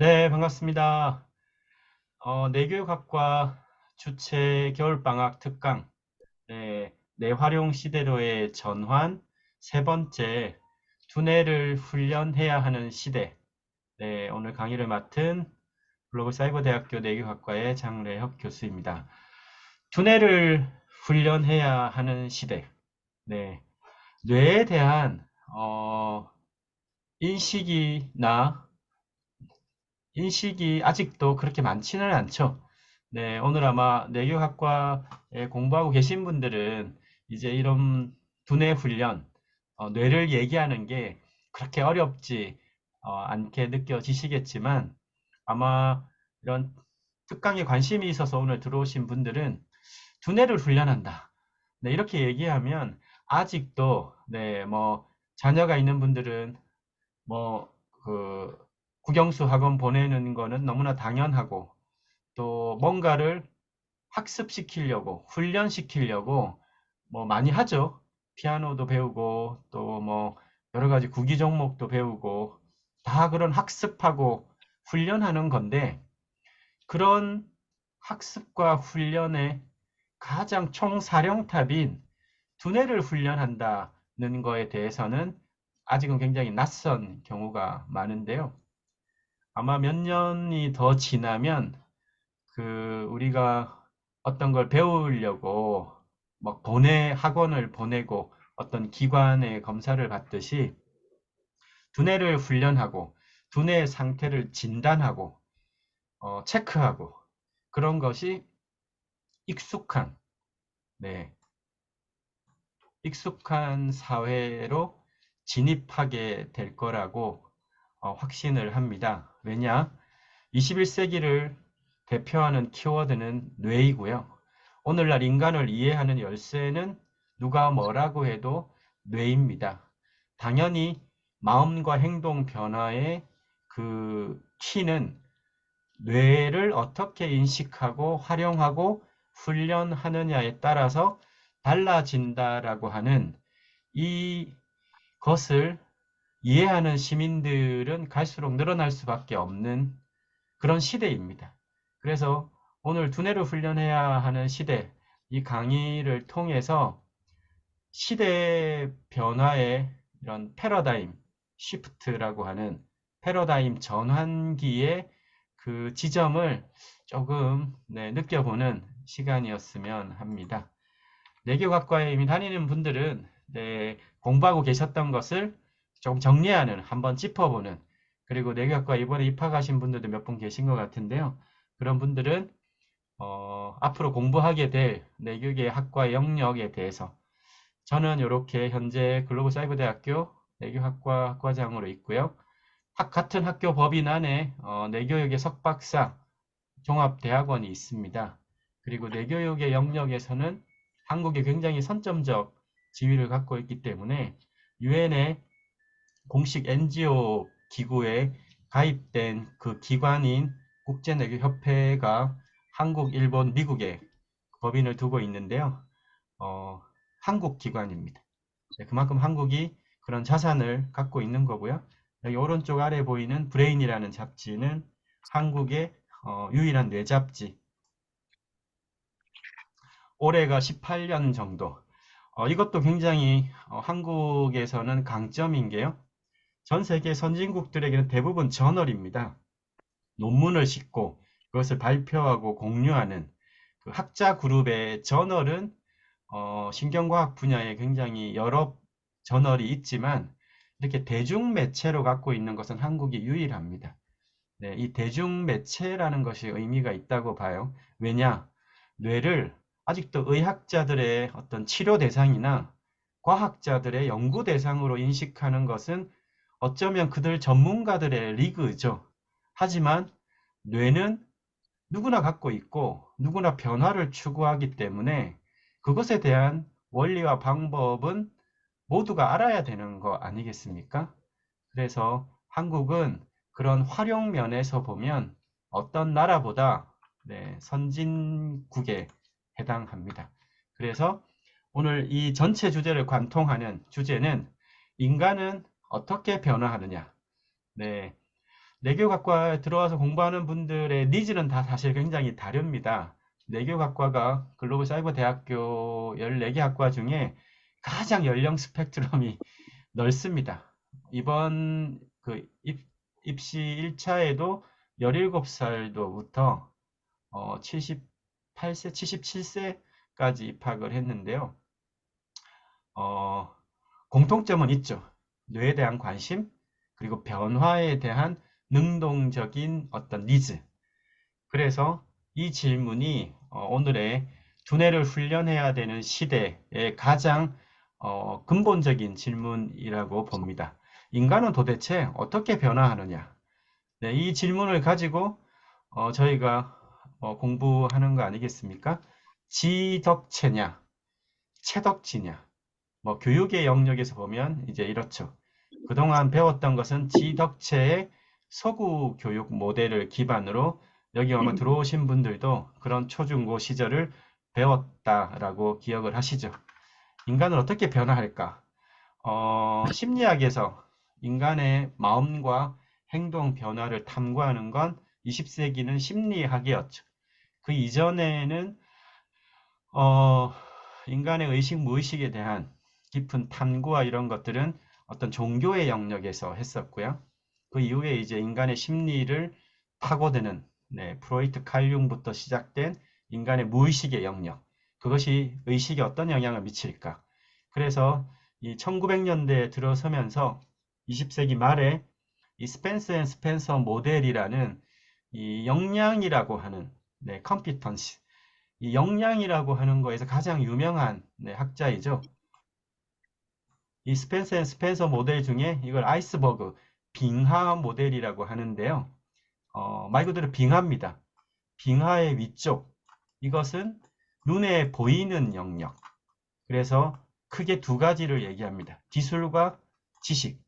네, 반갑습니다. 내교육학과 주최 겨울방학 특강, 네, 내활용 시대로의 전환, 세 번째, 두뇌를 훈련해야 하는 시대. 네, 오늘 강의를 맡은 글로벌사이버대학교 내교학과의 장래혁 교수입니다. 두뇌를 훈련해야 하는 시대. 네, 뇌에 대한 인식이나 인식이 아직도 그렇게 많지는 않죠. 네, 오늘 아마 내교학과에 공부하고 계신 분들은 이제 이런 두뇌 훈련, 뇌를 얘기하는 게 그렇게 어렵지 않게 느껴지시겠지만 아마 이런 특강에 관심이 있어서 오늘 들어오신 분들은 두뇌를 훈련한다. 네, 이렇게 얘기하면 아직도 네, 뭐 자녀가 있는 분들은 뭐, 그, 국영수 학원 보내는 거는 너무나 당연하고, 또 뭔가를 학습시키려고, 훈련시키려고, 뭐 많이 하죠. 피아노도 배우고, 또 뭐, 여러 가지 구기 종목도 배우고, 다 그런 학습하고 훈련하는 건데, 그런 학습과 훈련의 가장 총사령탑인 두뇌를 훈련한다는 거에 대해서는 아직은 굉장히 낯선 경우가 많은데요. 아마 몇 년이 더 지나면 우리가 어떤 걸 배우려고 막 학원을 보내고 어떤 기관의 검사를 받듯이 두뇌를 훈련하고 두뇌의 상태를 진단하고 체크하고 그런 것이 익숙한 네, 익숙한 사회로 진입하게 될 거라고 확신을 합니다. 왜냐? 21세기를 대표하는 키워드는 뇌이고요. 오늘날 인간을 이해하는 열쇠는 누가 뭐라고 해도 뇌입니다. 당연히 마음과 행동 변화의 그 키는 뇌를 어떻게 인식하고 활용하고 훈련하느냐에 따라서 달라진다라고 하는 이것을 이해하는 시민들은 갈수록 늘어날 수밖에 없는 그런 시대입니다. 그래서 오늘 두뇌를 훈련해야 하는 시대, 이 강의를 통해서 시대 변화의 이런 패러다임 시프트라고 하는 패러다임 전환기의 그 지점을 조금 느껴보는 시간이었으면 합니다. 내교학과에 이미 다니는 분들은 공부하고 계셨던 것을 좀 정리하는, 한번 짚어보는, 그리고 내교학과 이번에 입학하신 분들도 몇 분 계신 것 같은데요. 그런 분들은 앞으로 공부하게 될 내교계 학과 영역에 대해서 저는 이렇게 현재 글로벌사이버대학교 내교학과 학과장으로 있고요. 같은 학교 법인 안에 내교육의 석박사 종합대학원이 있습니다. 그리고 내교육의 영역에서는 한국이 굉장히 선점적 지위를 갖고 있기 때문에 유엔의 공식 NGO 기구에 가입된 그 기관인 국제내교협회가 한국, 일본, 미국에 법인을 두고 있는데요. 한국 기관입니다. 네, 그만큼 한국이 그런 자산을 갖고 있는 거고요. 여기 오른쪽 아래 보이는 브레인이라는 잡지는 한국의 유일한 뇌잡지. 올해가 18년 정도. 이것도 굉장히 한국에서는 강점인 게요. 전 세계 선진국들에게는 대부분 저널입니다. 논문을 싣고 그것을 발표하고 공유하는 그 학자 그룹의 저널은 신경과학 분야에 굉장히 여러 저널이 있지만 이렇게 대중매체로 갖고 있는 것은 한국이 유일합니다. 네, 이 대중매체라는 것이 의미가 있다고 봐요. 왜냐? 뇌를 아직도 의학자들의 어떤 치료 대상이나 과학자들의 연구 대상으로 인식하는 것은 어쩌면 그들 전문가들의 리그죠. 하지만 뇌는 누구나 갖고 있고 누구나 변화를 추구하기 때문에 그것에 대한 원리와 방법은 모두가 알아야 되는 거 아니겠습니까? 그래서 한국은 그런 활용 면에서 보면 어떤 나라보다 선진국에 해당합니다. 그래서 오늘 이 전체 주제를 관통하는 주제는 인간은 어떻게 변화하느냐. 네, 내교학과에 들어와서 공부하는 분들의 니즈는 다 사실 굉장히 다릅니다. 내교학과가 글로벌 사이버 대학교 14개 학과 중에 가장 연령 스펙트럼이 넓습니다. 이번 입시 1차에도 17살도부터 78세, 77세까지 입학을 했는데요. 공통점은 있죠. 뇌에 대한 관심, 그리고 변화에 대한 능동적인 어떤 니즈. 그래서 이 질문이 오늘의 두뇌를 훈련해야 되는 시대의 가장 근본적인 질문이라고 봅니다. 인간은 도대체 어떻게 변화하느냐? 네, 이 질문을 가지고 저희가 공부하는 거 아니겠습니까? 지덕체냐, 체덕지냐. 뭐 교육의 영역에서 보면 이제 이렇죠. 그동안 배웠던 것은 지덕체의 서구 교육 모델을 기반으로 여기 아마 들어오신 분들도 그런 초중고 시절을 배웠다라고 기억을 하시죠. 인간은 어떻게 변화할까? 심리학에서 인간의 마음과 행동 변화를 탐구하는 건 20세기는 심리학이었죠. 그 이전에는 인간의 의식, 무의식에 대한 깊은 탐구와 이런 것들은 어떤 종교의 영역에서 했었고요. 그 이후에 이제 인간의 심리를 파고드는 프로이트 칼 융부터 시작된 인간의 무의식의 영역. 그것이 의식에 어떤 영향을 미칠까? 그래서 이 1900년대에 들어서면서 20세기 말에 이 스펜서 앤 스펜서 모델이라는 이 역량이라고 하는 컴피턴시 이 역량이라고 하는 거에서 가장 유명한 학자이죠. 이 스펜서 앤 스펜서 모델 중에 이걸 아이스버그 빙하 모델이라고 하는데요. 말 그대로 빙하입니다. 빙하의 위쪽 이것은 눈에 보이는 영역. 그래서 크게 두 가지를 얘기합니다. 기술과 지식.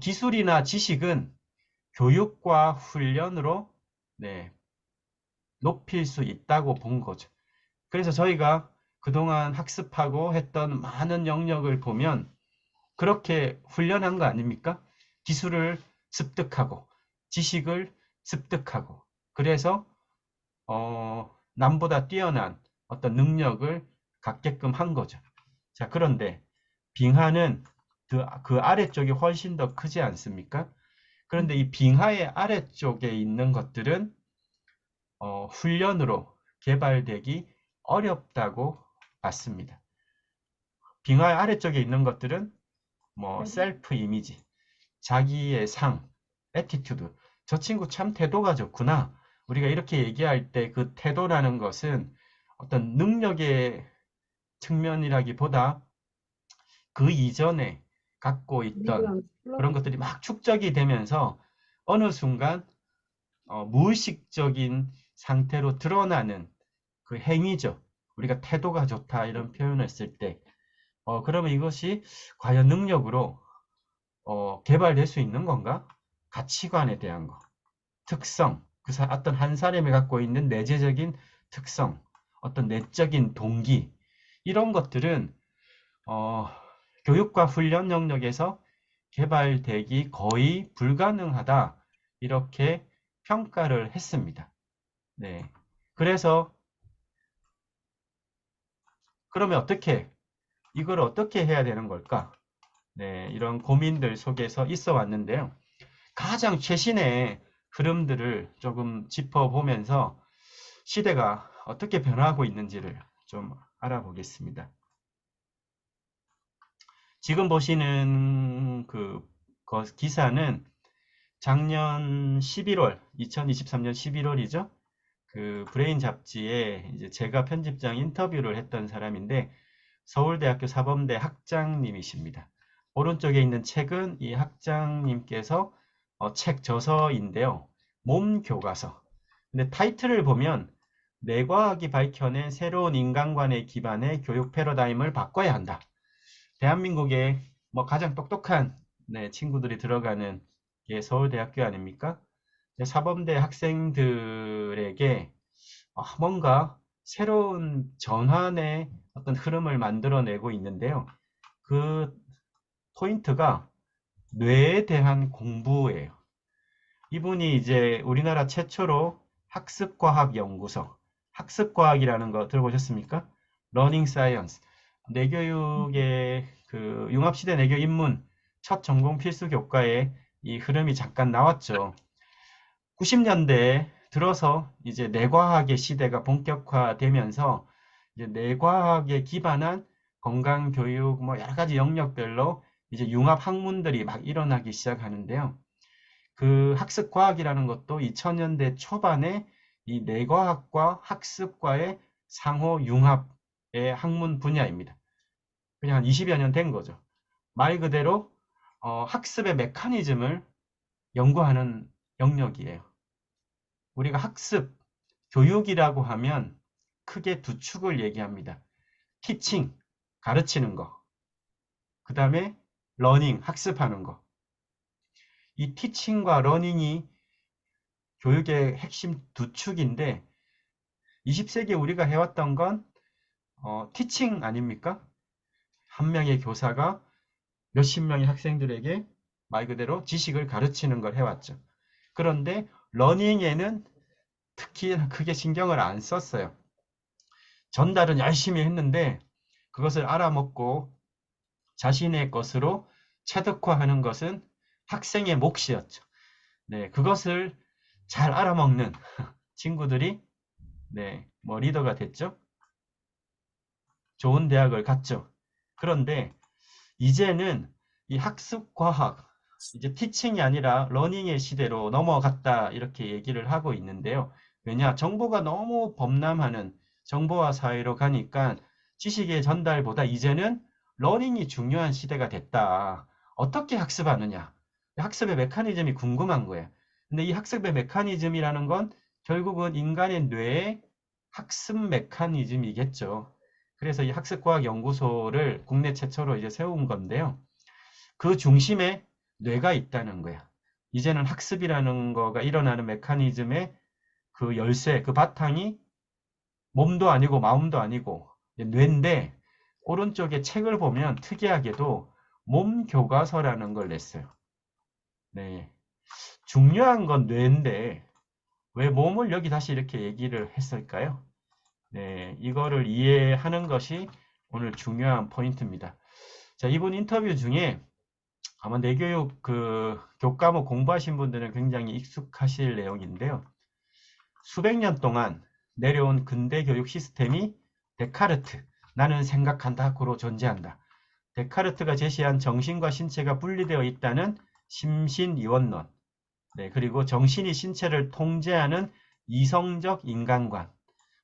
기술이나 지식은 교육과 훈련으로 높일 수 있다고 본 거죠. 그래서 저희가 그동안 학습하고 했던 많은 영역을 보면 그렇게 훈련한 거 아닙니까? 기술을 습득하고 지식을 습득하고 그래서 남보다 뛰어난 어떤 능력을 갖게끔 한 거죠. 자, 그런데 빙하는 그 아래쪽이 훨씬 더 크지 않습니까? 그런데 이 빙하의 아래쪽에 있는 것들은 훈련으로 개발되기 어렵다고 봤습니다. 빙하의 아래쪽에 있는 것들은 뭐 셀프 이미지, 자기의 상, 애티튜드. 저 친구 참 태도가 좋구나. 우리가 이렇게 얘기할 때 그 태도라는 것은 어떤 능력의 측면이라기보다 그 이전에 갖고 있던 그런 것들이 막 축적이 되면서 어느 순간 무의식적인 상태로 드러나는 그 행위죠. 우리가 태도가 좋다 이런 표현을 쓸 때, 그러면 이것이 과연 능력으로 개발될 수 있는 건가? 가치관에 대한 거, 특성, 어떤 한 사람이 갖고 있는 내재적인 특성, 어떤 내적인 동기, 이런 것들은 어, 교육과 훈련 영역에서 개발되기 거의 불가능하다. 이렇게 평가를 했습니다. 네. 그래서 그러면 이걸 어떻게 해야 되는 걸까? 네, 이런 고민들 속에서 있어 왔는데요. 가장 최신의 흐름들을 조금 짚어보면서 시대가 어떻게 변화하고 있는지를 좀 알아보겠습니다. 지금 보시는 그 기사는 작년 11월, 2023년 11월이죠. 그 브레인 잡지에 이제 제가 편집장 인터뷰를 했던 사람인데 서울대학교 사범대 학장님이십니다. 오른쪽에 있는 책은 이 학장님께서 책 저서인데요. 몸교과서. 근데 타이틀을 보면 뇌과학이 밝혀낸 새로운 인간관의 기반의 교육 패러다임을 바꿔야 한다. 대한민국의 뭐 가장 똑똑한 친구들이 들어가는 게 서울대학교 아닙니까? 사범대 학생들에게 뭔가 새로운 전환의 어떤 흐름을 만들어내고 있는데요. 그 포인트가 뇌에 대한 공부예요. 이분이 이제 우리나라 최초로 학습과학연구소, 학습과학이라는 거 들어보셨습니까? 러닝 사이언스. 내교육의 그 융합시대 내교 입문 첫 전공 필수 교과에 이 흐름이 잠깐 나왔죠. 90년대에 들어서 이제 뇌과학의 시대가 본격화되면서 이제 뇌과학에 기반한 건강교육 뭐 여러 가지 영역별로 이제 융합 학문들이 막 일어나기 시작하는데요. 그 학습과학이라는 것도 2000년대 초반에 이 뇌과학과 학습과의 상호 융합의 학문 분야입니다. 그냥 한 20여 년 된 거죠. 말 그대로 학습의 메커니즘을 연구하는 영역이에요. 우리가 학습, 교육이라고 하면 크게 두 축을 얘기합니다. 티칭, 가르치는 거. 그 다음에 러닝, 학습하는 거. 이 티칭과 러닝이 교육의 핵심 두 축인데 20세기에 우리가 해왔던 건 티칭 아닙니까? 한 명의 교사가 몇십 명의 학생들에게 말 그대로 지식을 가르치는 걸 해왔죠. 그런데 러닝에는 특히 크게 신경을 안 썼어요. 전달은 열심히 했는데 그것을 알아먹고 자신의 것으로 체득화하는 것은 학생의 몫이었죠. 네, 그것을 잘 알아먹는 친구들이 네, 뭐 리더가 됐죠. 좋은 대학을 갔죠. 그런데 이제는 이 학습과학, 이제 티칭이 아니라 러닝의 시대로 넘어갔다 이렇게 얘기를 하고 있는데요. 왜냐? 정보가 너무 범람하는 정보화 사회로 가니까 지식의 전달보다 이제는 러닝이 중요한 시대가 됐다. 어떻게 학습하느냐? 학습의 메커니즘이 궁금한 거예요. 근데 이 학습의 메커니즘이라는 건 결국은 인간의 뇌의 학습 메커니즘이겠죠. 그래서 이 학습과학연구소를 국내 최초로 이제 세운 건데요. 그 중심에 뇌가 있다는 거야. 이제는 학습이라는 거가 일어나는 메커니즘의 그 열쇠, 그 바탕이 몸도 아니고 마음도 아니고 뇌인데 오른쪽에 책을 보면 특이하게도 몸 교과서라는 걸 냈어요. 네. 중요한 건 뇌인데 왜 몸을 여기 다시 이렇게 얘기를 했을까요? 네, 이거를 이해하는 것이 오늘 중요한 포인트입니다. 자, 이번 인터뷰 중에 아마 내교육 그 교과목 공부하신 분들은 굉장히 익숙하실 내용인데요. 수백 년 동안 내려온 근대 교육 시스템이 데카르트, 나는 생각한다고로 존재한다. 데카르트가 제시한 정신과 신체가 분리되어 있다는 심신이원론, 네, 그리고 정신이 신체를 통제하는 이성적 인간관,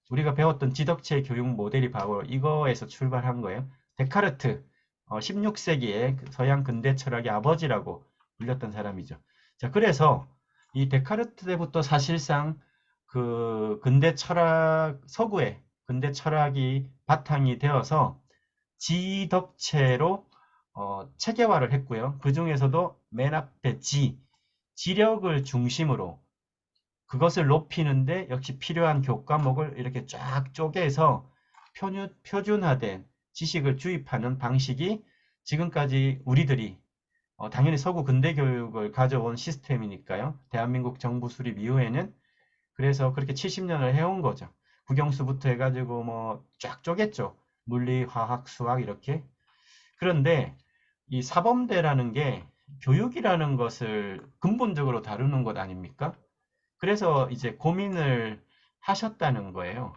우리가 배웠던 지덕체 교육 모델이 바로 이거에서 출발한 거예요. 데카르트, 16세기에 서양 근대 철학의 아버지라고 불렸던 사람이죠. 자, 그래서 이 데카르트 때부터 사실상 그 근대 철학, 서구의 근대 철학이 바탕이 되어서 지덕체로 체계화를 했고요. 그 중에서도 맨 앞에 지력을 중심으로 그것을 높이는데 역시 필요한 교과목을 이렇게 쫙 쪼개서 표준화된 지식을 주입하는 방식이 지금까지 우리들이 당연히 서구 근대 교육을 가져온 시스템이니까요. 대한민국 정부 수립 이후에는 그래서 그렇게 70년을 해온 거죠. 국영수부터 해가지고 뭐 쫙 쪼갰죠. 물리, 화학, 수학 이렇게. 그런데 이 사범대라는 게 교육이라는 것을 근본적으로 다루는 것 아닙니까? 그래서 이제 고민을 하셨다는 거예요.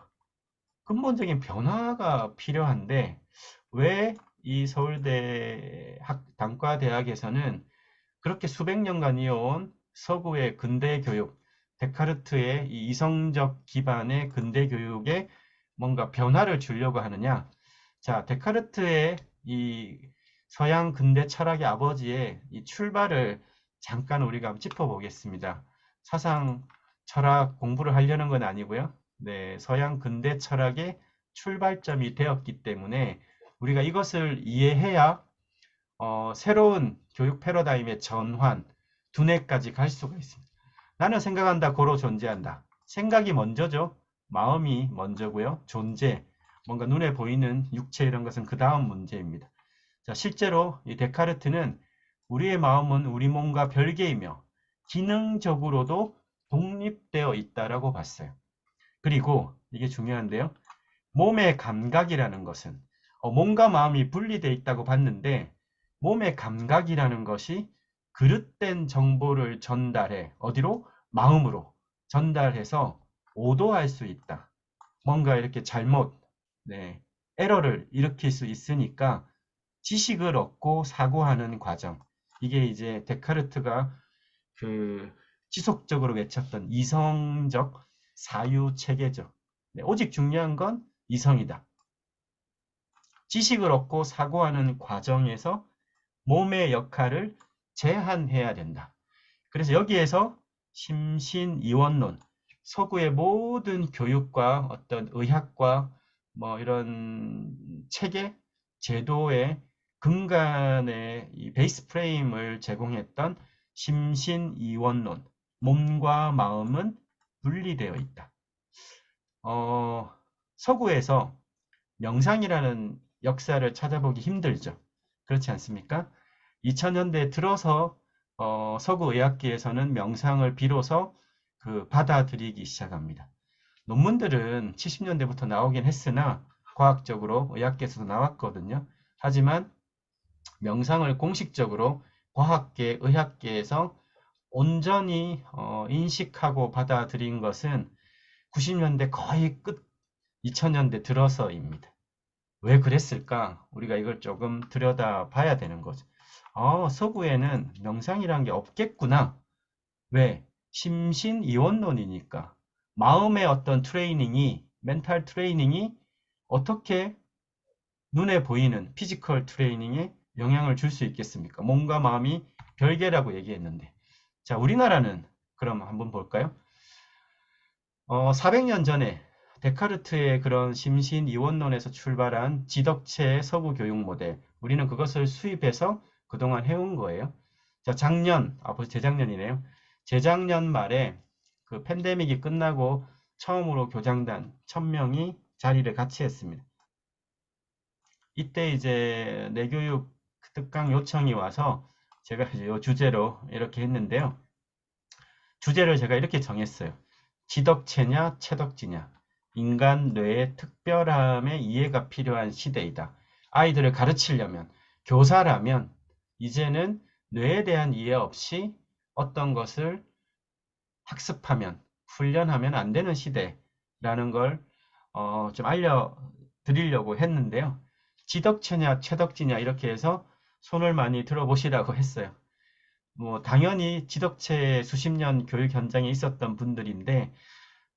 근본적인 변화가 필요한데 왜 이 서울대 단과대학에서는 그렇게 수백 년간 이어온 서구의 근대 교육, 데카르트의 이 이성적 기반의 근대 교육에 뭔가 변화를 주려고 하느냐? 자, 데카르트의 이 서양 근대 철학의 아버지의 이 출발을 잠깐 우리가 한번 짚어보겠습니다. 사상 철학 공부를 하려는 건 아니고요. 네, 서양 근대 철학의 출발점이 되었기 때문에 우리가 이것을 이해해야 새로운 교육 패러다임의 전환, 두뇌까지 갈 수가 있습니다. 나는 생각한다, 고로 존재한다. 생각이 먼저죠. 마음이 먼저고요. 존재, 뭔가 눈에 보이는 육체 이런 것은 그 다음 문제입니다. 자, 실제로 이 데카르트는 우리의 마음은 우리 몸과 별개이며 기능적으로도 독립되어 있다라고 봤어요. 그리고 이게 중요한데요. 몸의 감각이라는 것은 몸과 마음이 분리되어 있다고 봤는데 몸의 감각이라는 것이 그릇된 정보를 전달해 어디로? 마음으로 전달해서 오도할 수 있다. 뭔가 이렇게 잘못, 네, 에러를 일으킬 수 있으니까 지식을 얻고 사고하는 과정. 이게 이제 데카르트가 그 지속적으로 외쳤던 이성적 사유 체계죠. 네, 오직 중요한 건 이성이다. 지식을 얻고 사고하는 과정에서 몸의 역할을 제한해야 된다. 그래서 여기에서 심신이원론, 서구의 모든 교육과 어떤 의학과 뭐 이런 체계, 제도의 근간의 이 베이스 프레임을 제공했던 심신이원론, 몸과 마음은 분리되어 있다. 서구에서 명상이라는 역사를 찾아보기 힘들죠. 그렇지 않습니까? 2000년대 들어서 서구 의학계에서는 명상을 비로소 받아들이기 시작합니다. 논문들은 70년대부터 나오긴 했으나 과학적으로 의학계에서도 나왔거든요. 하지만 명상을 공식적으로 과학계, 의학계에서 온전히 인식하고 받아들인 것은 90년대 거의 끝 2000년대 들어서입니다. 왜 그랬을까? 우리가 이걸 조금 들여다봐야 되는 거죠. 서구에는 명상이란 게 없겠구나. 왜? 심신이원론이니까. 마음의 어떤 트레이닝이, 멘탈 트레이닝이 어떻게 눈에 보이는 피지컬 트레이닝에 영향을 줄 수 있겠습니까? 몸과 마음이 별개라고 얘기했는데. 자, 우리나라는 그럼 한번 볼까요? 400년 전에 데카르트의 그런 심신이원론에서 출발한 지덕체의 서구 교육 모델, 우리는 그것을 수입해서 그동안 해온 거예요. 자, 벌써 재작년이네요. 재작년 말에 그 팬데믹이 끝나고 처음으로 교장단 1000명이 자리를 같이 했습니다. 이때 이제 내교육 특강 요청이 와서 제가 이제 이 주제로 이렇게 했는데요. 주제를 제가 이렇게 정했어요. 지덕체냐 체덕지냐. 인간 뇌의 특별함의 이해가 필요한 시대이다. 아이들을 가르치려면, 교사라면 이제는 뇌에 대한 이해 없이 어떤 것을 학습하면, 훈련하면 안 되는 시대라는 걸 좀 알려드리려고 했는데요. 지덕체냐 체덕지냐 이렇게 해서 손을 많이 들어보시라고 했어요. 뭐 당연히 지덕체 수십 년 교육 현장에 있었던 분들인데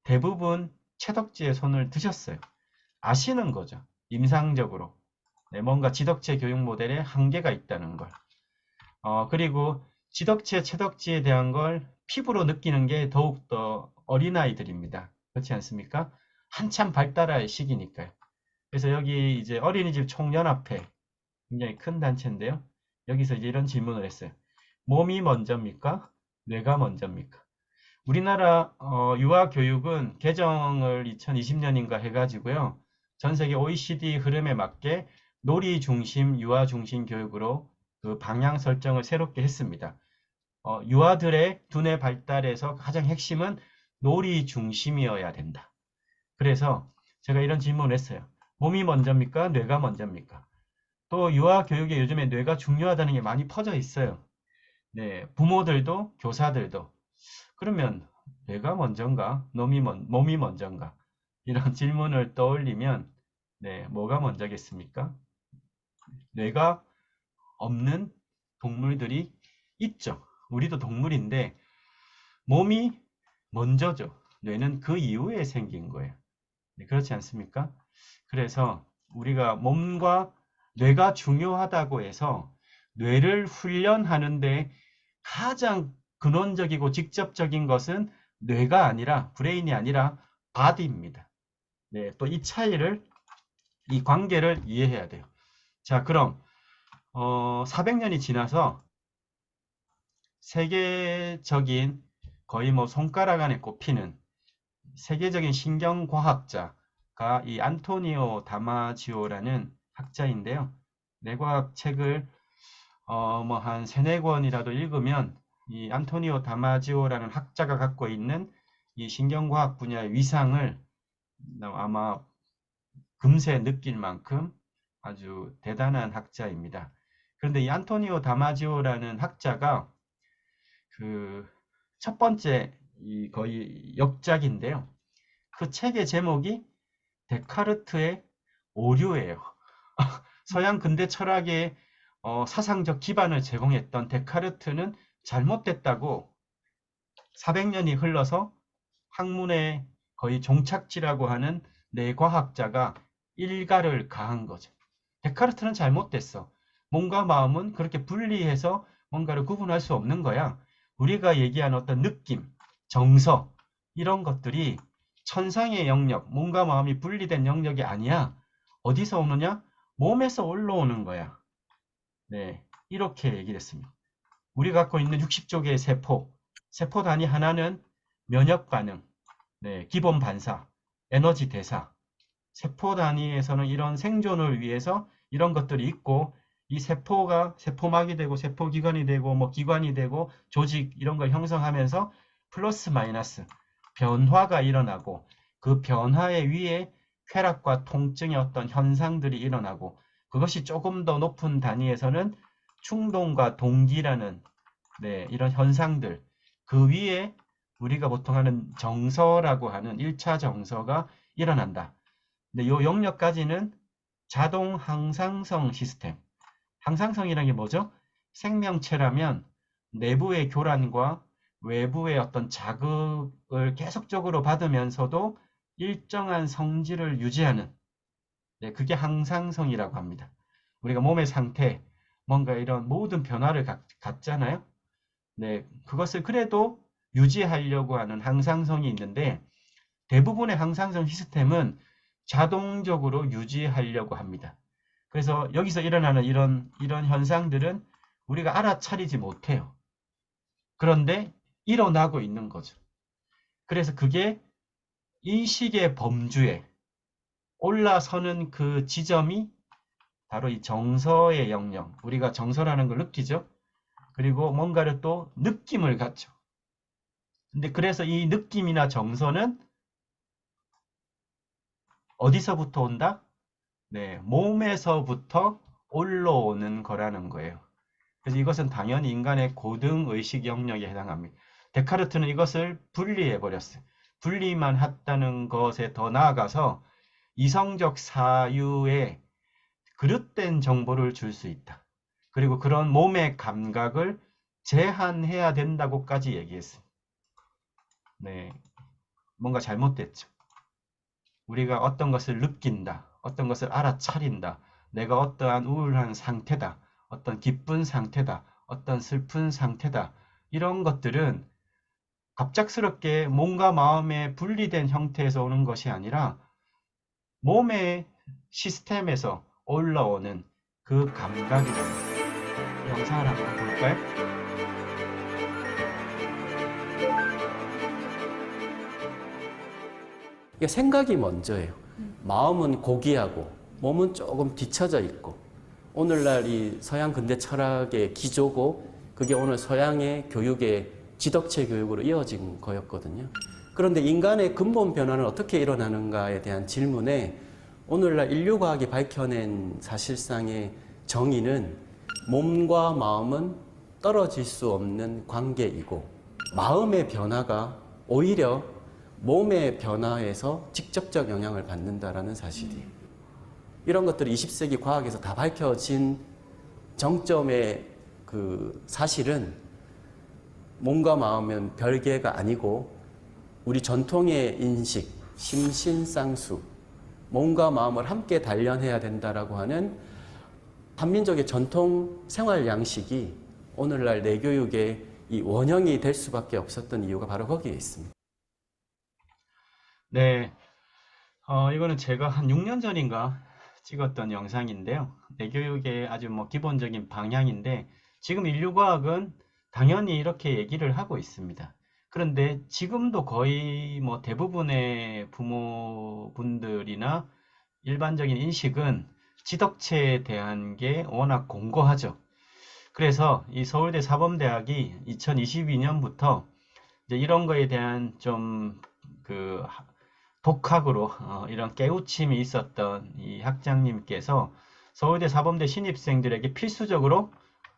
대부분 채덕지에 손을 드셨어요. 아시는 거죠. 임상적으로. 네, 뭔가 지덕체 교육 모델에 한계가 있다는 걸. 그리고 지덕체, 채덕지에 대한 걸 피부로 느끼는 게 더욱더 어린아이들입니다. 그렇지 않습니까? 한참 발달할 시기니까요. 그래서 여기 이제 어린이집 총연합회, 굉장히 큰 단체인데요. 여기서 이제 이런 질문을 했어요. 몸이 먼저입니까? 뇌가 먼저입니까? 우리나라 유아 교육은 개정을 2020년인가 해가지고요. 전 세계 OECD 흐름에 맞게 놀이 중심, 유아 중심 교육으로 그 방향 설정을 새롭게 했습니다. 유아들의 두뇌 발달에서 가장 핵심은 놀이 중심이어야 된다. 그래서 제가 이런 질문을 했어요. 몸이 먼저입니까? 뇌가 먼저입니까? 또 유아 교육에 요즘에 뇌가 중요하다는 게 많이 퍼져 있어요. 네, 부모들도 교사들도. 그러면 뇌가 먼저인가? 몸이 먼저인가? 이런 질문을 떠올리면 네, 뭐가 먼저겠습니까? 뇌가 없는 동물들이 있죠. 우리도 동물인데 몸이 먼저죠. 뇌는 그 이후에 생긴 거예요. 네, 그렇지 않습니까? 그래서 우리가 몸과 뇌가 중요하다고 해서 뇌를 훈련하는데 가장 근원적이고 직접적인 것은 뇌가 아니라 브레인이 아니라 바디입니다. 네, 또 이 차이를 이 관계를 이해해야 돼요. 자, 그럼 400년이 지나서 세계적인 거의 뭐 손가락 안에 꼽히는 세계적인 신경과학자가 이 안토니오 다마지오라는 학자인데요. 뇌과학 책을 뭐 한 세네 권이라도 읽으면 이 안토니오 다마지오라는 학자가 갖고 있는 이 신경과학 분야의 위상을 아마 금세 느낄 만큼 아주 대단한 학자입니다. 그런데 이 안토니오 다마지오라는 학자가 그 첫 번째 거의 역작인데요. 그 책의 제목이 데카르트의 오류예요. 서양 근대 철학의 사상적 기반을 제공했던 데카르트는 잘못됐다고 400년이 흘러서 학문의 거의 종착지라고 하는 뇌과학자가 일가를 가한 거죠. 데카르트는 잘못됐어. 몸과 마음은 그렇게 분리해서 뭔가를 구분할 수 없는 거야. 우리가 얘기하는 어떤 느낌, 정서 이런 것들이 천상의 영역, 몸과 마음이 분리된 영역이 아니야. 어디서 오느냐? 몸에서 올라오는 거야. 네, 이렇게 얘기를 했습니다. 우리가 갖고 있는 60조 개의 세포 단위 하나는 면역 반응, 네, 기본 반사, 에너지 대사, 세포 단위에서는 이런 생존을 위해서 이런 것들이 있고 이 세포가 세포막이 되고 세포기관이 되고 뭐 기관이 되고 조직 이런 걸 형성하면서 플러스 마이너스 변화가 일어나고 그 변화의 위에 쾌락과 통증의 어떤 현상들이 일어나고 그것이 조금 더 높은 단위에서는 충동과 동기라는 네, 이런 현상들 그 위에 우리가 보통 하는 정서라고 하는 1차 정서가 일어난다. 근데 요 영역까지는 자동 항상성 시스템. 항상성이라는 게 뭐죠? 생명체라면 내부의 교란과 외부의 어떤 자극을 계속적으로 받으면서도 일정한 성질을 유지하는 네, 그게 항상성이라고 합니다. 우리가 몸의 상태, 뭔가 이런 모든 변화를 갖잖아요. 네, 그것을 그래도 유지하려고 하는 항상성이 있는데 대부분의 항상성 시스템은 자동적으로 유지하려고 합니다. 그래서 여기서 일어나는 이런 현상들은 우리가 알아차리지 못해요. 그런데 일어나고 있는 거죠. 그래서 그게 인식의 범주에 올라서는 그 지점이 바로 이 정서의 영역. 우리가 정서라는 걸 느끼죠. 그리고 뭔가를 또 느낌을 갖죠. 근데 그래서 이 느낌이나 정서는 어디서부터 온다? 네, 몸에서부터 올라오는 거라는 거예요. 그래서 이것은 당연히 인간의 고등 의식 영역에 해당합니다. 데카르트는 이것을 분리해 버렸어요. 분리만 했다는 것에 더 나아가서 이성적 사유에 그릇된 정보를 줄 수 있다. 그리고 그런 몸의 감각을 제한해야 된다고까지 얘기했어요. 네, 뭔가 잘못됐죠. 우리가 어떤 것을 느낀다, 어떤 것을 알아차린다, 내가 어떠한 우울한 상태다, 어떤 기쁜 상태다, 어떤 슬픈 상태다, 이런 것들은 갑작스럽게 몸과 마음의 분리된 형태에서 오는 것이 아니라 몸의 시스템에서 올라오는 그 감각이다. 영상을 한번 볼까요? 이게 생각이 먼저예요. 마음은 고귀하고 몸은 조금 뒤처져 있고 오늘날 이 서양 근대 철학의 기조고 그게 오늘 서양의 교육의 지덕체 교육으로 이어진 거였거든요. 그런데 인간의 근본 변화는 어떻게 일어나는가에 대한 질문에 오늘날 인류과학이 밝혀낸 사실상의 정의는 몸과 마음은 떨어질 수 없는 관계이고 마음의 변화가 오히려 몸의 변화에서 직접적 영향을 받는다라는 사실이에요. 이런 것들이 20세기 과학에서 다 밝혀진 정점의 그 사실은 몸과 마음은 별개가 아니고 우리 전통의 인식, 심신쌍수, 몸과 마음을 함께 단련해야 된다라고 하는 한민족의 전통 생활 양식이 오늘날 내교육의 이 원형이 될 수밖에 없었던 이유가 바로 거기에 있습니다. 네, 이거는 제가 한 6년 전인가 찍었던 영상인데요. 내교육의 아주 뭐 기본적인 방향인데 지금 인류과학은 당연히 이렇게 얘기를 하고 있습니다. 그런데 지금도 거의 뭐 대부분의 부모분들이나 일반적인 인식은 지덕체에 대한 게 워낙 공고하죠. 그래서 이 서울대 사범대학이 2022년부터 이제 이런 거에 대한 좀 그 독학으로 이런 깨우침이 있었던 이 학장님께서 서울대 사범대 신입생들에게 필수적으로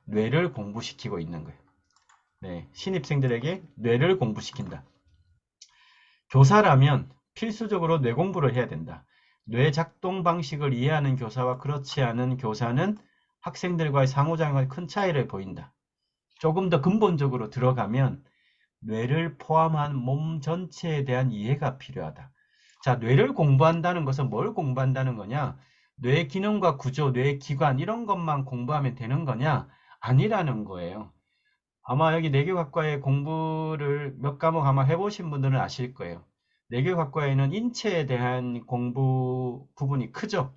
뇌를 공부시키고 있는 거예요. 네, 신입생들에게 뇌를 공부시킨다. 교사라면 필수적으로 뇌 공부를 해야 된다. 뇌 작동 방식을 이해하는 교사와 그렇지 않은 교사는 학생들과의 상호작용에 큰 차이를 보인다. 조금 더 근본적으로 들어가면 뇌를 포함한 몸 전체에 대한 이해가 필요하다. 자, 뇌를 공부한다는 것은 뭘 공부한다는 거냐? 뇌 기능과 구조, 뇌 기관 이런 것만 공부하면 되는 거냐? 아니라는 거예요. 아마 여기 내교학과의 공부를 몇 과목 아마 해보신 분들은 아실 거예요. 내교학과에는 인체에 대한 공부 부분이 크죠.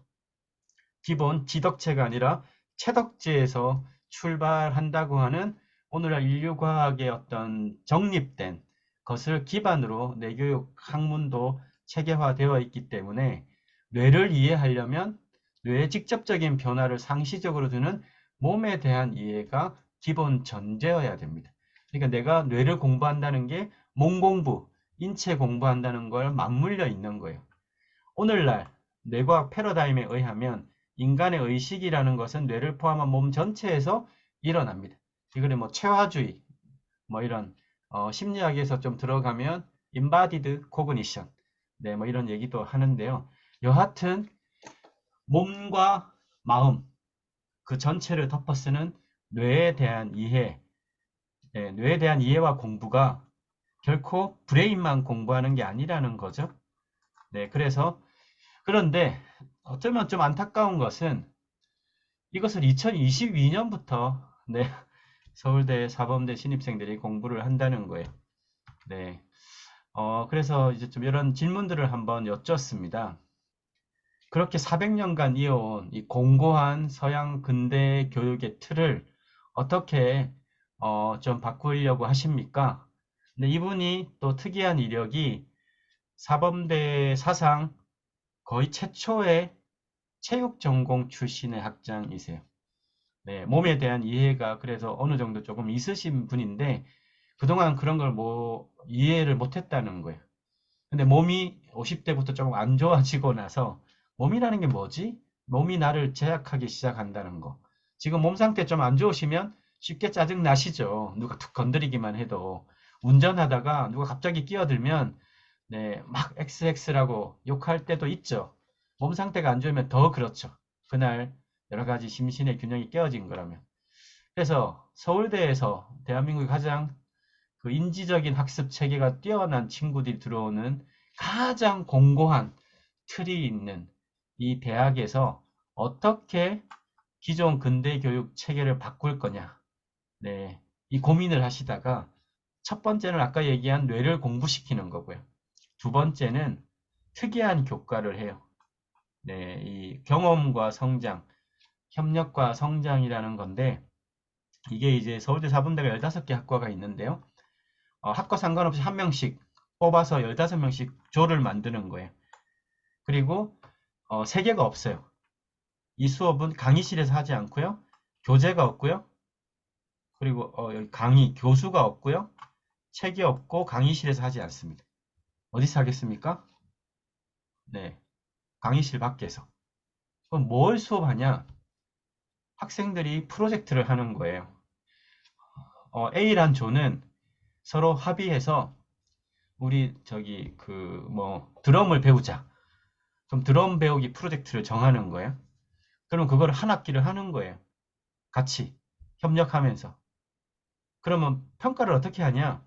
기본 지덕체가 아니라 체덕제에서 출발한다고 하는 오늘날 인류과학의 어떤 정립된 것을 기반으로 내교육 학문도 체계화되어 있기 때문에 뇌를 이해하려면 뇌의 직접적인 변화를 상시적으로 두는 몸에 대한 이해가 기본 전제여야 됩니다. 그러니까 내가 뇌를 공부한다는 게 몸 공부, 인체 공부한다는 걸 맞물려 있는 거예요. 오늘날 뇌과학 패러다임에 의하면 인간의 의식이라는 것은 뇌를 포함한 몸 전체에서 일어납니다. 이거를 뭐 체화주의, 뭐 이런 심리학에서 좀 들어가면 embodied cognition, 네, 뭐 이런 얘기도 하는데요. 여하튼 몸과 마음 그 전체를 덮어쓰는 뇌에 대한 이해, 네, 뇌에 대한 이해와 공부가 결코 브레인만 공부하는 게 아니라는 거죠. 네, 그런데 어쩌면 좀 안타까운 것은 이것을 2022년부터 네, 서울대 사범대 신입생들이 공부를 한다는 거예요. 네. 그래서 이제 좀 이런 질문들을 한번 여쭙습니다. 그렇게 400년간 이어온 이 공고한 서양 근대 교육의 틀을 어떻게 좀 바꾸려고 하십니까? 근데 이분이 또 특이한 이력이 사범대 사상 거의 최초의 체육 전공 출신의 학장이세요. 네, 몸에 대한 이해가 그래서 어느 정도 조금 있으신 분인데 그동안 그런 걸 뭐 이해를 못했다는 거예요. 근데 몸이 50대부터 조금 안 좋아지고 나서 몸이라는 게 뭐지? 몸이 나를 제약하기 시작한다는 거. 지금 몸 상태 좀 안 좋으시면 쉽게 짜증 나시죠. 누가 툭 건드리기만 해도. 운전하다가 누가 갑자기 끼어들면 네, 막 XX라고 욕할 때도 있죠. 몸 상태가 안 좋으면 더 그렇죠. 그날 여러 가지 심신의 균형이 깨어진 거라면. 그래서 서울대에서 대한민국의 가장 그 인지적인 학습 체계가 뛰어난 친구들이 들어오는 가장 공고한 틀이 있는 이 대학에서 어떻게 기존 근대 교육 체계를 바꿀 거냐. 네, 이 고민을 하시다가 첫 번째는 아까 얘기한 뇌를 공부시키는 거고요. 두 번째는 특이한 교과를 해요. 네, 이 경험과 성장, 협력과 성장이라는 건데 이게 이제 서울대 사범대가 15개 학과가 있는데요. 학과 상관없이 한 명씩 뽑아서 15명씩 조를 만드는 거예요. 그리고 세계가 없어요. 이 수업은 강의실에서 하지 않고요. 교재가 없고요. 그리고 여기 강의, 교수가 없고요. 책이 없고 강의실에서 하지 않습니다. 어디서 하겠습니까? 네, 강의실 밖에서. 그럼 뭘 수업하냐? 학생들이 프로젝트를 하는 거예요. A란 조는 서로 합의해서 우리 저기 그 뭐 드럼을 배우자. 그럼 드럼 배우기 프로젝트를 정하는 거예요. 그럼 그걸 한 학기를 하는 거예요. 같이 협력하면서. 그러면 평가를 어떻게 하냐?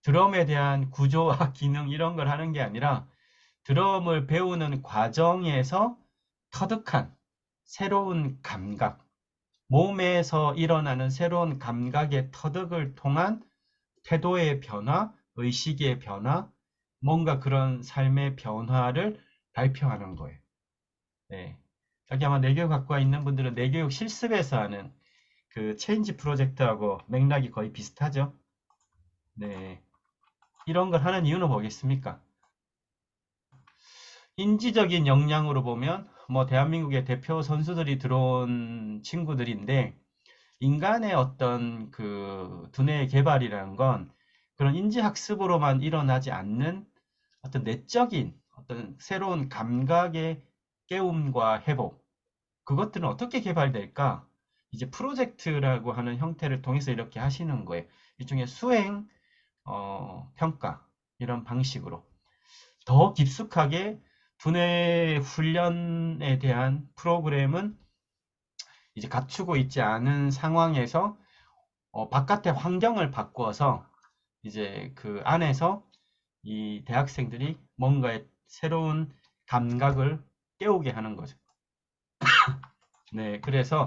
드럼에 대한 구조와 기능 이런 걸 하는 게 아니라 드럼을 배우는 과정에서 터득한 새로운 감각, 몸에서 일어나는 새로운 감각의 터득을 통한 태도의 변화, 의식의 변화, 뭔가 그런 삶의 변화를 발표하는 거예요. 네. 여기 아마 내교육학과 있는 분들은 내교육 실습에서 하는 그 체인지 프로젝트하고 맥락이 거의 비슷하죠. 네. 이런 걸 하는 이유는 뭐겠습니까? 인지적인 역량으로 보면 뭐 대한민국의 대표 선수들이 들어온 친구들인데 인간의 어떤 그 두뇌의 개발이라는 건 그런 인지학습으로만 일어나지 않는 어떤 내적인 어떤 새로운 감각의 깨움과 회복, 그것들은 어떻게 개발될까? 이제 프로젝트라고 하는 형태를 통해서 이렇게 하시는 거예요. 일종의 수행, 평가, 이런 방식으로. 더 깊숙하게 두뇌 훈련에 대한 프로그램은 이제 갖추고 있지 않은 상황에서 바깥의 환경을 바꾸어서 이제 그 안에서 이 대학생들이 뭔가의 새로운 감각을 깨우게 하는 거죠. 네, 그래서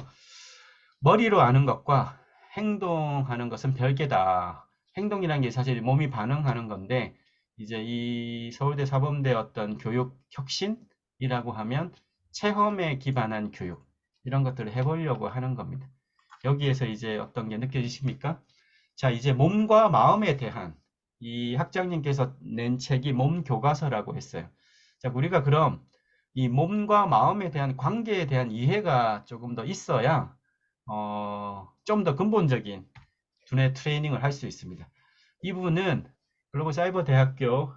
머리로 아는 것과 행동하는 것은 별개다. 행동이란 게 사실 몸이 반응하는 건데, 이제 이 서울대 사범대 어떤 교육 혁신이라고 하면 체험에 기반한 교육, 이런 것들을 해보려고 하는 겁니다. 여기에서 이제 어떤 게 느껴지십니까? 자, 이제 몸과 마음에 대한 이 학장님께서 낸 책이 몸 교과서라고 했어요. 자, 우리가 그럼 이 몸과 마음에 대한 관계에 대한 이해가 조금 더 있어야 좀 더 근본적인 두뇌 트레이닝을 할 수 있습니다. 이분은 글로벌 사이버 대학교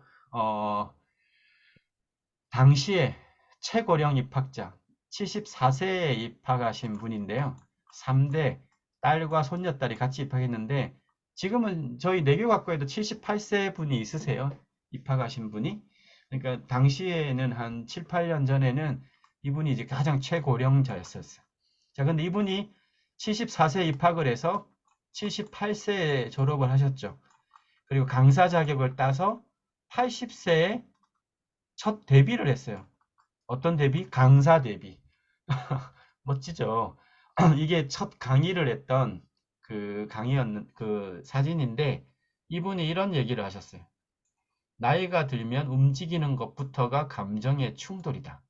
당시에 최고령 입학자 74세에 입학하신 분인데요. 3대 딸과 손녀딸이 같이 입학했는데 지금은 저희 내교학과에도 78세 분이 있으세요. 입학하신 분이. 그러니까 당시에는 한 7, 8년 전에는 이분이 이제 가장 최고령자였었어요. 자, 근데 이분이 74세 입학을 해서 78세에 졸업을 하셨죠. 그리고 강사 자격을 따서 80세에 첫 데뷔를 했어요. 어떤 데뷔? 강사 데뷔. 멋지죠? 이게 첫 강의를 했던 그 강의였는 그 사진인데 이분이 이런 얘기를 하셨어요. 나이가 들면 움직이는 것부터가 감정의 충돌이다.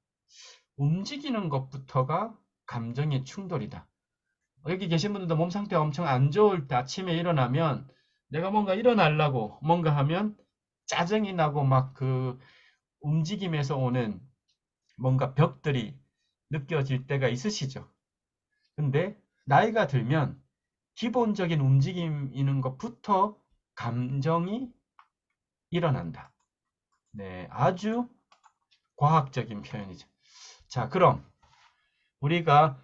움직이는 것부터가 감정의 충돌이다. 여기 계신 분들도 몸 상태가 엄청 안 좋을 때 아침에 일어나면 내가 뭔가 일어나려고 뭔가 하면 짜증이 나고 막 그 움직임에서 오는 뭔가 벽들이 느껴질 때가 있으시죠. 근데 나이가 들면 기본적인 움직이는 것부터 감정이 일어난다. 네, 아주 과학적인 표현이죠. 자, 그럼 우리가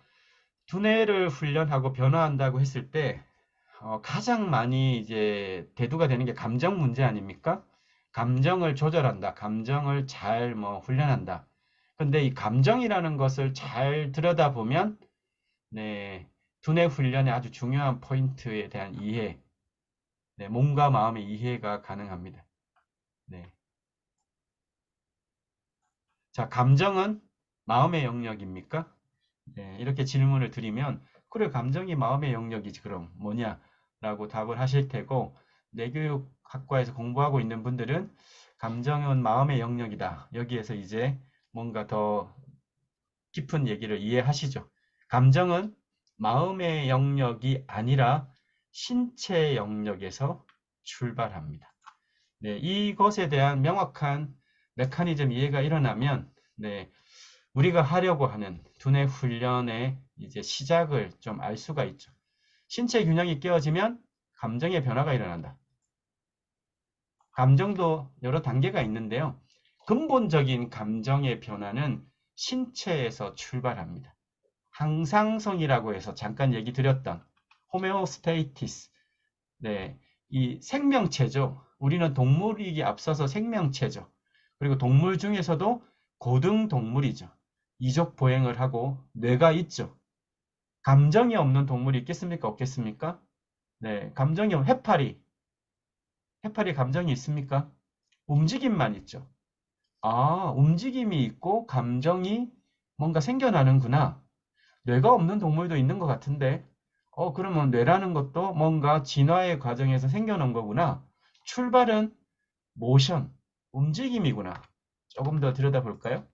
두뇌를 훈련하고 변화한다고 했을 때 가장 많이 이제 대두가 되는 게 감정 문제 아닙니까? 감정을 조절한다. 감정을 잘 훈련한다. 근데 이 감정이라는 것을 잘 들여다보면 네, 두뇌 훈련의 아주 중요한 포인트에 대한 이해, 네, 몸과 마음의 이해가 가능합니다. 네. 자, 감정은 마음의 영역입니까? 네, 이렇게 질문을 드리면 그래, 감정이 마음의 영역이지 그럼 뭐냐라고 답을 하실 테고 내교육학과에서 공부하고 있는 분들은 감정은 마음의 영역이다. 여기에서 이제 뭔가 더 깊은 얘기를 이해하시죠. 감정은 마음의 영역이 아니라 신체 영역에서 출발합니다. 네, 이것에 대한 명확한 메커니즘 이해가 일어나면 네, 우리가 하려고 하는 두뇌 훈련의 이제 시작을 좀 알 수가 있죠. 신체 균형이 깨어지면 감정의 변화가 일어난다. 감정도 여러 단계가 있는데요. 근본적인 감정의 변화는 신체에서 출발합니다. 항상성이라고 해서 잠깐 얘기 드렸던 호메오스테이티스. 네, 이 생명체죠. 우리는 동물이기 앞서서 생명체죠. 그리고 동물 중에서도 고등동물이죠. 이족 보행을 하고 뇌가 있죠. 감정이 없는 동물이 있겠습니까? 없겠습니까? 네, 감정이 없는 해파리. 해파리 감정이 있습니까? 움직임만 있죠. 아, 움직임이 있고 감정이 뭔가 생겨나는구나. 뇌가 없는 동물도 있는 것 같은데, 그러면 뇌라는 것도 뭔가 진화의 과정에서 생겨난 거구나. 출발은 모션, 움직임이구나. 조금 더 들여다볼까요?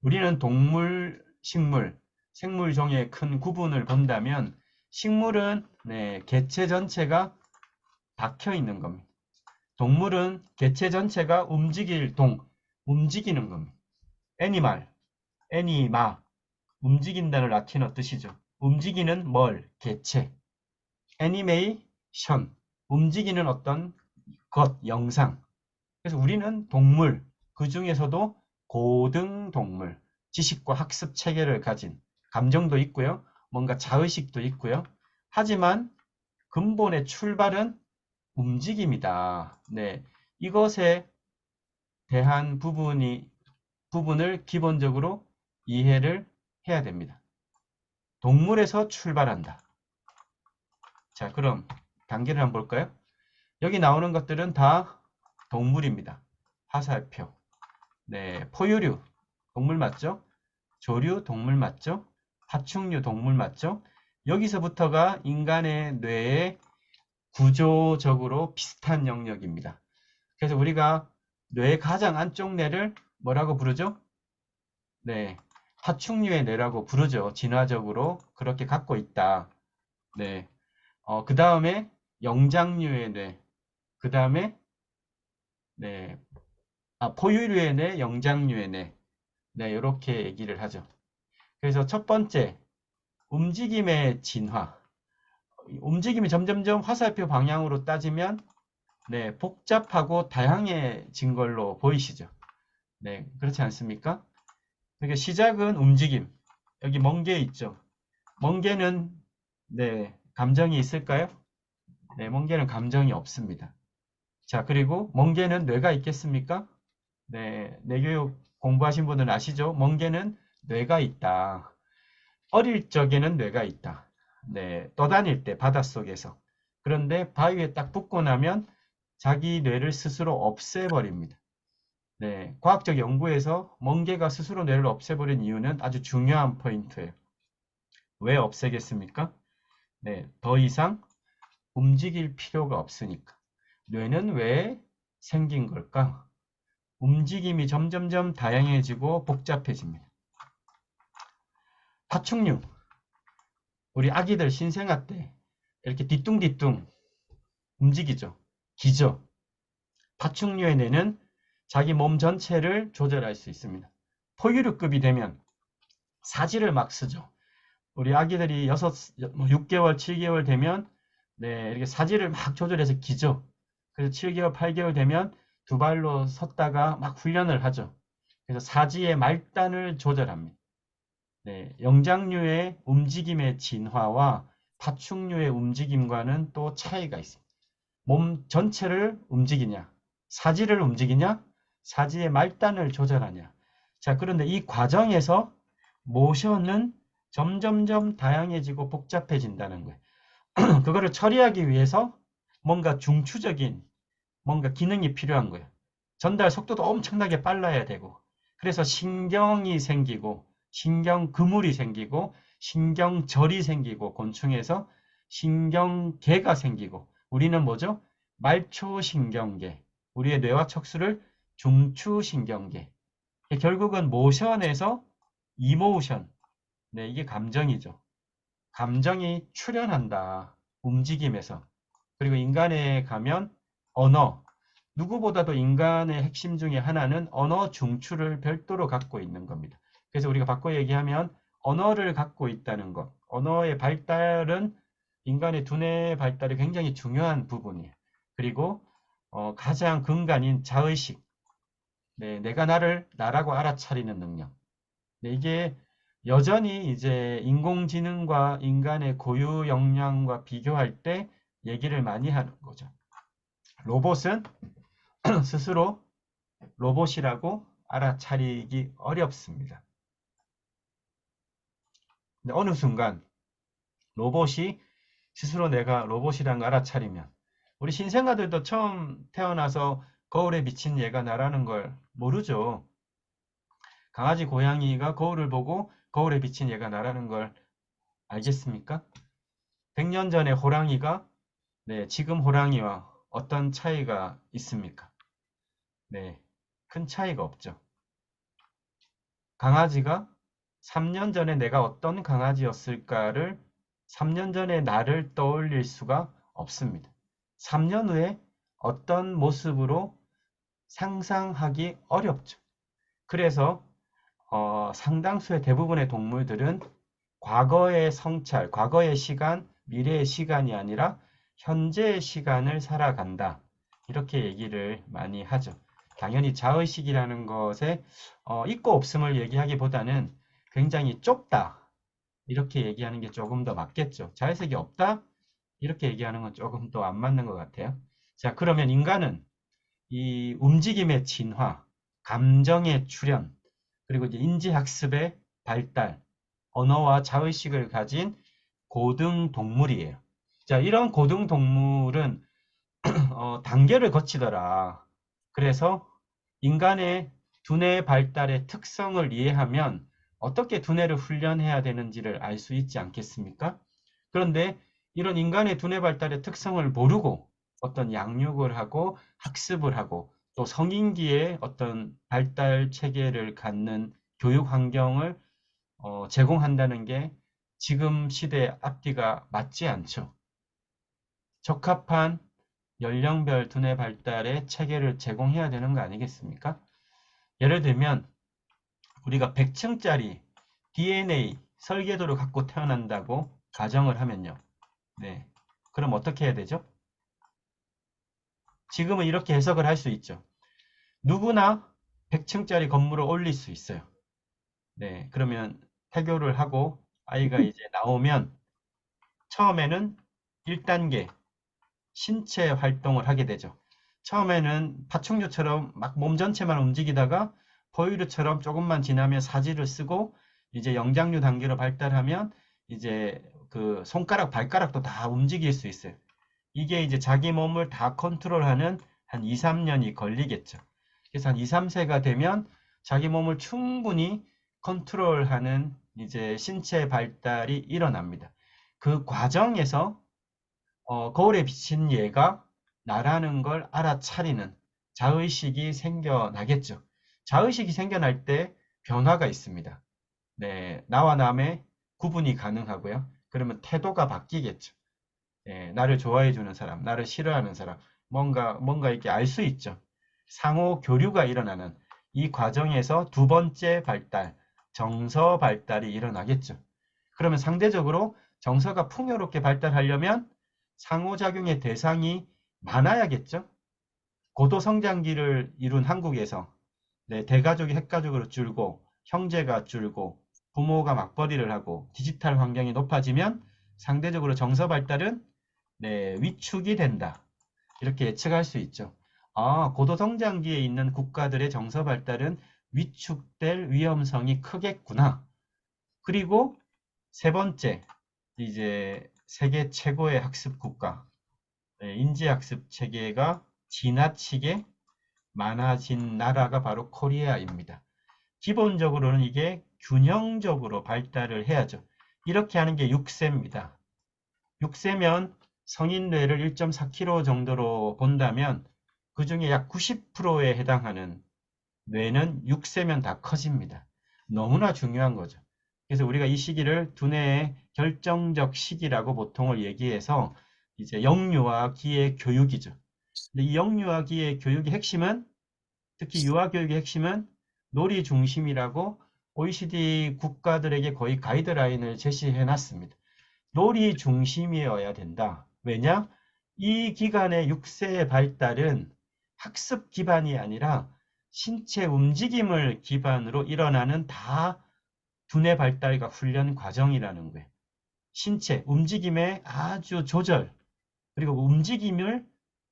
우리는 동물, 식물, 생물종의 큰 구분을 본다면 식물은 네, 개체 전체가 박혀 있는 겁니다. 동물은 개체 전체가 움직이는 겁니다. 애니말, 애니마, 움직인다는 라틴어 뜻이죠. 움직이는 뭘? 개체. 애니메이션. 움직이는 어떤 것, 영상. 그래서 우리는 동물, 그 중에서도 고등동물, 지식과 학습 체계를 가진 감정도 있고요. 뭔가 자의식도 있고요. 하지만 근본의 출발은 움직임이다. 네, 이것에 대한 부분을 기본적으로 이해를 해야 됩니다. 동물에서 출발한다. 자, 그럼 단계를 한번 볼까요? 여기 나오는 것들은 다 동물입니다. 화살표. 네, 포유류 동물 맞죠? 조류 동물 맞죠? 파충류 동물 맞죠? 여기서부터가 인간의 뇌의 구조적으로 비슷한 영역입니다. 그래서 우리가 뇌의 가장 안쪽 뇌를 뭐라고 부르죠? 네, 파충류의 뇌라고 부르죠. 진화적으로 그렇게 갖고 있다. 네, 그 다음에 영장류의 뇌, 그 다음에 네, 포유류의 뇌, 영장류의 뇌, 네, 이렇게 얘기를 하죠. 그래서 첫 번째, 움직임의 진화. 움직임이 점점점 화살표 방향으로 따지면 네, 복잡하고 다양해진 걸로 보이시죠? 네, 그렇지 않습니까? 그러니까 시작은 움직임. 여기 멍게 있죠? 멍게는 네, 감정이 있을까요? 네, 멍게는 감정이 없습니다. 자, 그리고 멍게는 뇌가 있겠습니까? 네, 뇌교육 공부하신 분들은 아시죠? 멍게는 뇌가 있다. 어릴 적에는 뇌가 있다. 네, 떠다닐 때 바닷속에서. 그런데 바위에 딱 붙고 나면 자기 뇌를 스스로 없애버립니다. 네, 과학적 연구에서 멍게가 스스로 뇌를 없애버린 이유는 아주 중요한 포인트예요. 왜 없애겠습니까? 네, 더 이상 움직일 필요가 없으니까. 뇌는 왜 생긴 걸까? 움직임이 점점점 다양해지고 복잡해집니다. 파충류. 우리 아기들 신생아 때 이렇게 뒤뚱뒤뚱 움직이죠. 기죠. 파충류의 뇌는 자기 몸 전체를 조절할 수 있습니다. 포유류급이 되면 사지를 막 쓰죠. 우리 아기들이 6개월, 7개월 되면 네, 이렇게 사지를 막 조절해서 기죠. 그래서 7개월, 8개월 되면 두 발로 섰다가 막 훈련을 하죠. 그래서 사지의 말단을 조절합니다. 네, 영장류의 움직임의 진화와 파충류의 움직임과는 또 차이가 있습니다. 몸 전체를 움직이냐, 사지를 움직이냐, 사지의 말단을 조절하냐. 자, 그런데 이 과정에서 모션은 점점점 다양해지고 복잡해진다는 거예요. 그거를 처리하기 위해서 뭔가 중추적인 뭔가 기능이 필요한 거예요. 전달 속도도 엄청나게 빨라야 되고, 그래서 신경이 생기고, 신경 그물이 생기고, 신경절이 생기고, 곤충에서 신경계가 생기고, 우리는 뭐죠? 말초신경계, 우리의 뇌와 척수를 중추신경계. 결국은 모션에서 이모션, 네, 이게 감정이죠. 감정이 출현한다. 움직임에서. 그리고 인간에 가면 언어. 누구보다도 인간의 핵심 중에 하나는 언어 중추를 별도로 갖고 있는 겁니다. 그래서 우리가 바꿔 얘기하면 언어를 갖고 있다는 것. 언어의 발달은 인간의 두뇌 발달이 굉장히 중요한 부분이에요. 그리고 가장 근간인 자의식. 네, 내가 나라고 알아차리는 능력. 네, 이게 여전히 이제 인공지능과 인간의 고유 역량과 비교할 때 얘기를 많이 하는 거죠. 로봇은 스스로 로봇이라고 알아차리기 어렵습니다. 근데 어느 순간 로봇이 스스로 내가 로봇이라는 걸 알아차리면 우리 신생아들도 처음 태어나서 거울에 비친 얘가 나라는 걸 모르죠. 강아지, 고양이가 거울을 보고 거울에 비친 얘가 나라는 걸 알겠습니까? 100년 전의 호랑이가 네, 지금 호랑이와 어떤 차이가 있습니까? 네, 큰 차이가 없죠. 강아지가 3년 전에 내가 어떤 강아지였을까를 3년 전에 나를 떠올릴 수가 없습니다. 3년 후에 어떤 모습으로 상상하기 어렵죠. 그래서 상당수의 대부분의 동물들은 과거의 성찰, 과거의 시간, 미래의 시간이 아니라 현재의 시간을 살아간다. 이렇게 얘기를 많이 하죠. 당연히 자의식이라는 것에 있고 없음을 얘기하기보다는 굉장히 좁다. 이렇게 얘기하는 게 조금 더 맞겠죠. 자의식이 없다? 이렇게 얘기하는 건 조금 더 안 맞는 것 같아요. 자, 그러면 인간은 이 움직임의 진화, 감정의 출현, 그리고 이제 인지학습의 발달, 언어와 자의식을 가진 고등동물이에요. 자, 이런 고등동물은 단계를 거치더라. 그래서 인간의 두뇌 발달의 특성을 이해하면 어떻게 두뇌를 훈련해야 되는지를 알 수 있지 않겠습니까? 그런데 이런 인간의 두뇌 발달의 특성을 모르고 어떤 양육을 하고 학습을 하고 또 성인기에 어떤 발달 체계를 갖는 교육 환경을 제공한다는 게 지금 시대의 앞뒤가 맞지 않죠. 적합한 연령별 두뇌 발달의 체계를 제공해야 되는 거 아니겠습니까? 예를 들면 우리가 100층짜리 DNA 설계도를 갖고 태어난다고 가정을 하면요. 네. 그럼 어떻게 해야 되죠? 지금은 이렇게 해석을 할 수 있죠. 누구나 100층짜리 건물을 올릴 수 있어요. 네. 그러면 태교를 하고 아이가 이제 나오면 처음에는 1단계 신체 활동을 하게 되죠. 처음에는 파충류처럼 막 몸 전체만 움직이다가 포유류처럼 조금만 지나면 사지를 쓰고 이제 영장류 단계로 발달하면 이제 그 손가락, 발가락도 다 움직일 수 있어요. 이게 이제 자기 몸을 다 컨트롤하는 한 2, 3년이 걸리겠죠. 그래서 한 2, 3세가 되면 자기 몸을 충분히 컨트롤하는 이제 신체 발달이 일어납니다. 그 과정에서 거울에 비친 얘가 나라는 걸 알아차리는 자의식이 생겨나겠죠. 자의식이 생겨날 때 변화가 있습니다. 네, 나와 남의 구분이 가능하고요. 그러면 태도가 바뀌겠죠. 네, 나를 좋아해 주는 사람, 나를 싫어하는 사람, 뭔가 이렇게 알 수 있죠. 상호 교류가 일어나는 이 과정에서 두 번째 발달, 정서 발달이 일어나겠죠. 그러면 상대적으로 정서가 풍요롭게 발달하려면 상호작용의 대상이 많아야겠죠. 고도 성장기를 이룬 한국에서 네, 대가족이 핵가족으로 줄고 형제가 줄고 부모가 맞벌이를 하고 디지털 환경이 높아지면 상대적으로 정서 발달은 네, 위축이 된다. 이렇게 예측할 수 있죠. 아, 고도 성장기에 있는 국가들의 정서 발달은 위축될 위험성이 크겠구나. 그리고 세 번째, 이제 세계 최고의 학습 국가, 인지학습 체계가 지나치게 많아진 나라가 바로 코리아입니다. 기본적으로는 이게 균형적으로 발달을 해야죠. 이렇게 하는 게 6세입니다. 6세면 성인 뇌를 1.4kg 정도로 본다면 그 중에 약 90%에 해당하는 뇌는 6세면 다 커집니다. 너무나 중요한 거죠. 그래서 우리가 이 시기를 두뇌의 결정적 시기라고 보통을 얘기해서 이제 영유아 기의 교육이죠. 근데 이 영유아 기의 교육의 핵심은 특히 유아 교육의 핵심은 놀이 중심이라고 OECD 국가들에게 거의 가이드라인을 제시해 놨습니다. 놀이 중심이어야 된다. 왜냐? 이 기간의 6세의 발달은 학습 기반이 아니라 신체 움직임을 기반으로 일어나는 다 두뇌 발달과 훈련 과정이라는 거예요. 신체, 움직임의 아주 조절, 그리고 움직임을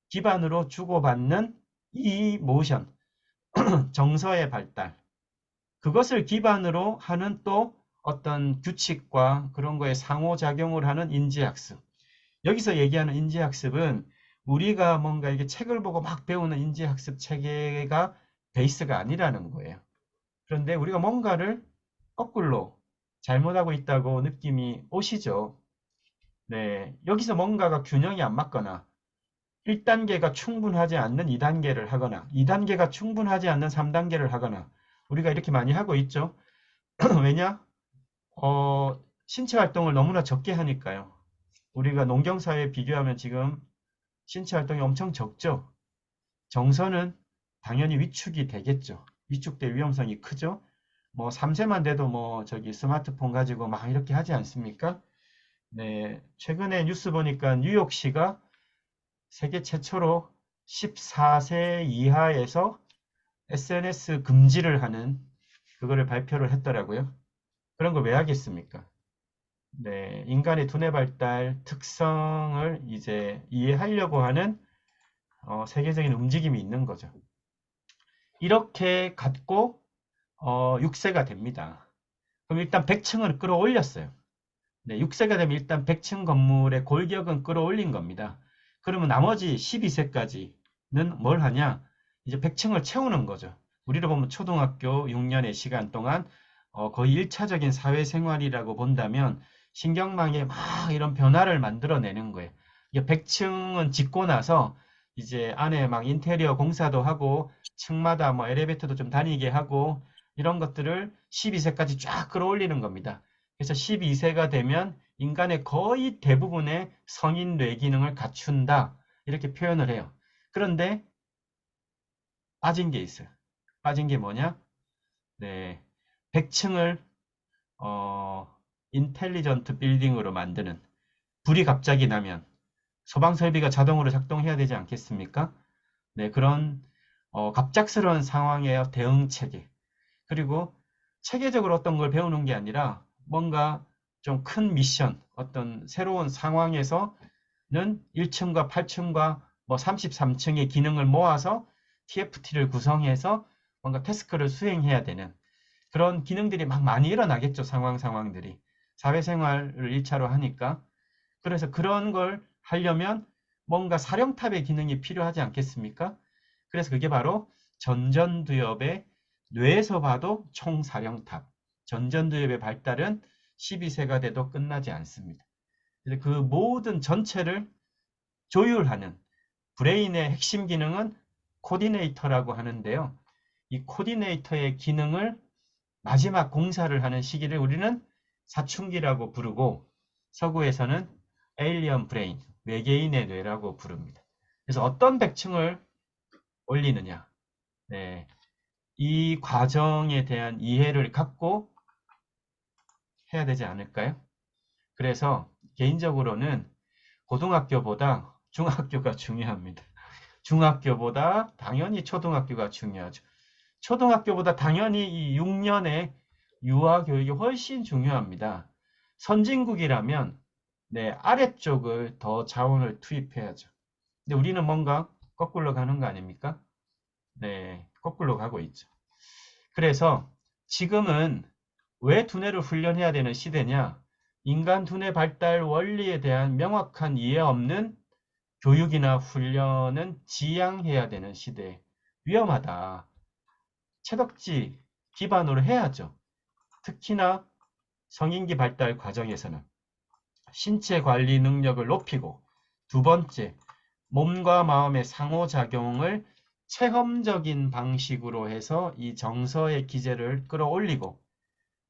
기반으로 주고받는 이 모션, 정서의 발달, 그것을 기반으로 하는 또 어떤 규칙과 그런 거에 상호작용을 하는 인지학습. 여기서 얘기하는 인지학습은 우리가 뭔가 이게 책을 보고 막 배우는 인지학습 체계가 베이스가 아니라는 거예요. 그런데 우리가 뭔가를 거꾸로 잘못하고 있다고 느낌이 오시죠? 네, 여기서 뭔가가 균형이 안 맞거나 1단계가 충분하지 않는 2단계를 하거나 2단계가 충분하지 않는 3단계를 하거나 우리가 이렇게 많이 하고 있죠. 왜냐? 신체 활동을 너무나 적게 하니까요. 우리가 농경사회에 비교하면 지금 신체 활동이 엄청 적죠. 정서는 당연히 위축이 되겠죠. 위축될 위험성이 크죠. 뭐 3세만 돼도 뭐 저기 스마트폰 가지고 막 이렇게 하지 않습니까? 네, 최근에 뉴스 보니까 뉴욕시가 세계 최초로 14세 이하에서 SNS 금지를 하는 그거를 발표를 했더라고요. 그런 걸 왜 하겠습니까? 네, 인간의 두뇌 발달 특성을 이제 이해하려고 하는 세계적인 움직임이 있는 거죠. 이렇게 갖고 6세가 됩니다. 그럼 일단 100층을 끌어올렸어요. 네, 6세가 되면 일단 100층 건물의 골격은 끌어올린 겁니다. 그러면 나머지 12세까지는 뭘 하냐? 이제 100층을 채우는 거죠. 우리로 보면 초등학교 6년의 시간 동안 거의 1차적인 사회생활이라고 본다면 신경망에 막 이런 변화를 만들어내는 거예요. 100층은 짓고 나서 이제 안에 막 인테리어 공사도 하고 층마다 뭐 엘리베이터도 좀 다니게 하고 이런 것들을 12세까지 쫙 끌어올리는 겁니다. 그래서 12세가 되면 인간의 거의 대부분의 성인 뇌 기능을 갖춘다. 이렇게 표현을 해요. 그런데 빠진 게 있어요. 빠진 게 뭐냐? 네. 100층을 인텔리전트 빌딩으로 만드는 불이 갑자기 나면 소방 설비가 자동으로 작동해야 되지 않겠습니까? 네, 그런 갑작스러운 상황의 대응 체계. 그리고 체계적으로 어떤 걸 배우는 게 아니라 뭔가 좀 큰 미션, 어떤 새로운 상황에서는 1층과 8층과 뭐 33층의 기능을 모아서 TFT를 구성해서 뭔가 태스크를 수행해야 되는 그런 기능들이 막 많이 일어나겠죠. 상황들이. 사회생활을 1차로 하니까. 그래서 그런 걸 하려면 뭔가 사령탑의 기능이 필요하지 않겠습니까? 그래서 그게 바로 전전두엽의 뇌에서 봐도 총사령탑. 전전두엽의 발달은 12세가 돼도 끝나지 않습니다. 그 모든 전체를 조율하는 브레인의 핵심 기능은 코디네이터라고 하는데요. 이 코디네이터의 기능을 마지막 공사를 하는 시기를 우리는 사춘기라고 부르고 서구에서는 에일리언 브레인, 외계인의 뇌라고 부릅니다. 그래서 어떤 백층을 올리느냐. 네, 이 과정에 대한 이해를 갖고 해야 되지 않을까요? 그래서 개인적으로는 고등학교보다 중학교가 중요합니다. 중학교보다 당연히 초등학교가 중요하죠. 초등학교보다 당연히 이 6년의 유아 교육이 훨씬 중요합니다. 선진국이라면 네, 아래쪽을 더 자원을 투입해야죠. 근데 우리는 뭔가 거꾸로 가는 거 아닙니까? 네, 거꾸로 가고 있죠. 그래서 지금은 왜 두뇌를 훈련해야 되는 시대냐? 인간 두뇌 발달 원리에 대한 명확한 이해 없는 교육이나 훈련은 지양해야 되는 시대. 위험하다. 채덕지 기반으로 해야죠. 특히나 성인기 발달 과정에서는 신체 관리 능력을 높이고 두 번째, 몸과 마음의 상호작용을 체험적인 방식으로 해서 이 정서의 기제를 끌어올리고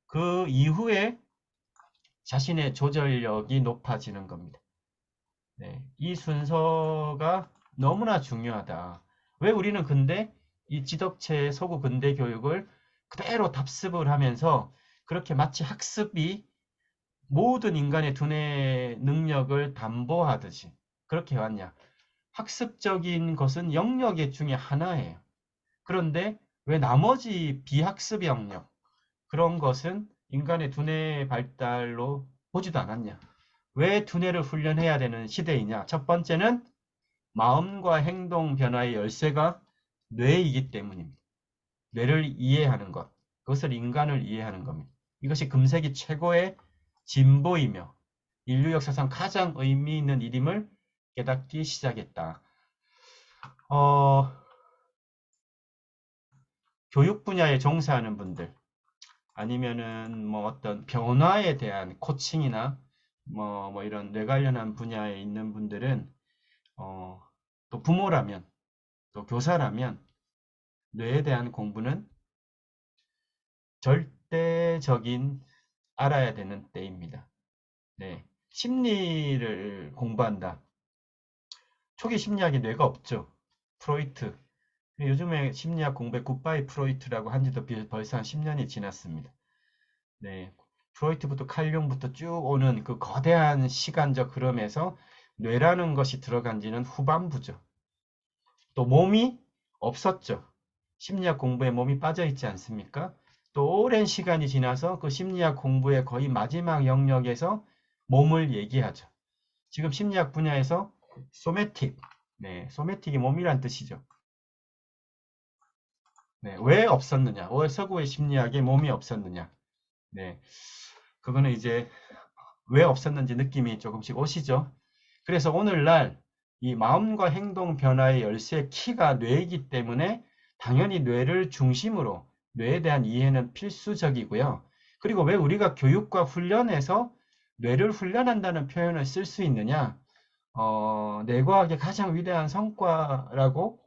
그 이후에 자신의 조절력이 높아지는 겁니다. 네, 이 순서가 너무나 중요하다. 왜 우리는 근데 이 지덕체의 서구 근대 교육을 그대로 답습을 하면서 그렇게 마치 학습이 모든 인간의 두뇌 능력을 담보하듯이 그렇게 해왔냐? 학습적인 것은 영역 중에 하나예요. 그런데 왜 나머지 비학습 영역, 그런 것은 인간의 두뇌 발달로 보지도 않았냐? 왜 두뇌를 훈련해야 되는 시대이냐? 첫 번째는 마음과 행동 변화의 열쇠가 뇌이기 때문입니다. 뇌를 이해하는 것, 그것을 인간을 이해하는 겁니다. 이것이 금세기 최고의 진보이며 인류 역사상 가장 의미 있는 일임을 깨닫기 시작했다. 교육 분야에 종사하는 분들, 아니면은 뭐 어떤 변화에 대한 코칭이나 뭐 이런 뇌 관련한 분야에 있는 분들은 또 부모라면 또 교사라면 뇌에 대한 공부는 절대적인 알아야 되는 때입니다. 네. 심리를 공부한다. 초기 심리학에 뇌가 없죠. 프로이트. 요즘에 심리학 공부에 굿바이 프로이트라고 한 지도 벌써 한 10년이 지났습니다. 네. 프로이트부터 칼 융부터 쭉 오는 그 거대한 시간적 흐름에서 뇌라는 것이 들어간 지는 후반부죠. 또 몸이 없었죠. 심리학 공부에 몸이 빠져 있지 않습니까? 또 오랜 시간이 지나서 그 심리학 공부의 거의 마지막 영역에서 몸을 얘기하죠. 지금 심리학 분야에서 소매틱, 네, 소매틱이 몸이란 뜻이죠. 네, 왜 없었느냐? 왜 서구의 심리학에 몸이 없었느냐? 네, 그거는 이제 왜 없었는지 느낌이 조금씩 오시죠? 그래서 오늘날 이 마음과 행동 변화의 열쇠 키가 뇌이기 때문에 당연히 뇌를 중심으로 뇌에 대한 이해는 필수적이고요. 그리고 왜 우리가 교육과 훈련에서 뇌를 훈련한다는 표현을 쓸 수 있느냐? 뇌과학의 가장 위대한 성과라고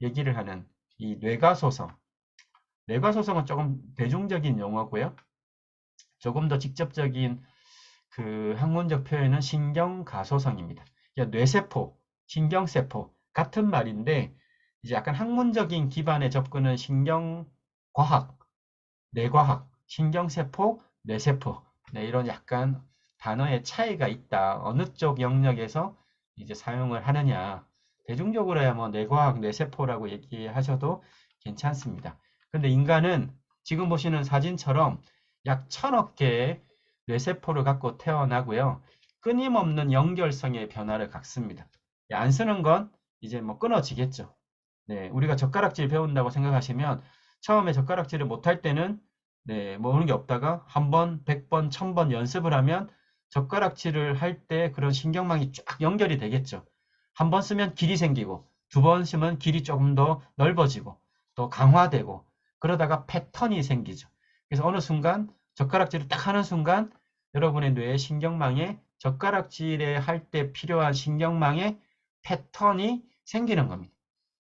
얘기를 하는 이 뇌가소성. 뇌가소성은 조금 대중적인 용어고요. 조금 더 직접적인 그 학문적 표현은 신경가소성입니다. 그러니까 뇌세포, 신경세포 같은 말인데 이제 약간 학문적인 기반의 접근은 신경과학, 뇌과학, 신경세포, 뇌세포 네, 이런 약간 단어의 차이가 있다. 어느 쪽 영역에서 이제 사용을 하느냐. 대중적으로야 뭐 뇌과학, 뇌세포라고 얘기하셔도 괜찮습니다. 근데 인간은 지금 보시는 사진처럼 약 1000억 개의 뇌세포를 갖고 태어나고요. 끊임없는 연결성의 변화를 갖습니다. 안 쓰는 건 이제 뭐 끊어지겠죠. 네, 우리가 젓가락질 배운다고 생각하시면 처음에 젓가락질을 못할 때는 네, 모르는 게 없다가 한 번, 100번, 1000번 연습을 하면 젓가락질을 할 때 그런 신경망이 쫙 연결이 되겠죠. 한 번 쓰면 길이 생기고 두 번 쓰면 길이 조금 더 넓어지고 또 강화되고 그러다가 패턴이 생기죠. 그래서 어느 순간 젓가락질을 딱 하는 순간 여러분의 뇌의 신경망에 젓가락질에 할 때 필요한 신경망의 패턴이 생기는 겁니다.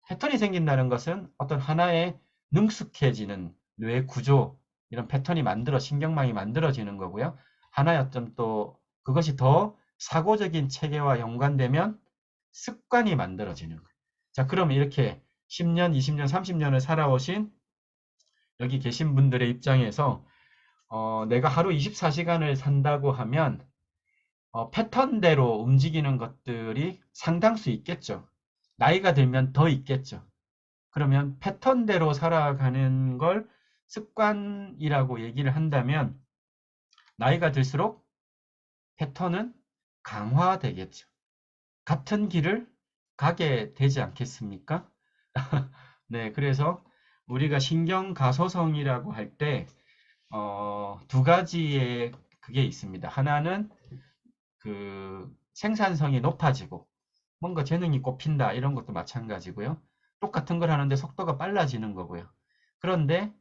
패턴이 생긴다는 것은 어떤 하나의 능숙해지는 뇌 구조, 이런 패턴이 신경망이 만들어지는 거고요. 하나의 어떤 또 그것이 더 사고적인 체계와 연관되면 습관이 만들어지는 거예요. 자, 그러면 이렇게 10년, 20년, 30년을 살아오신 여기 계신 분들의 입장에서 내가 하루 24시간을 산다고 하면 패턴대로 움직이는 것들이 상당수 있겠죠. 나이가 들면 더 있겠죠. 그러면 패턴대로 살아가는 걸 습관이라고 얘기를 한다면 나이가 들수록 패턴은 강화되겠죠. 같은 길을 가게 되지 않겠습니까? 네, 그래서 우리가 신경가소성이라고 할 때, 두 가지의 그게 있습니다. 하나는 그 생산성이 높아지고 뭔가 재능이 꼽힌다 이런 것도 마찬가지고요. 똑같은 걸 하는데 속도가 빨라지는 거고요. 그런데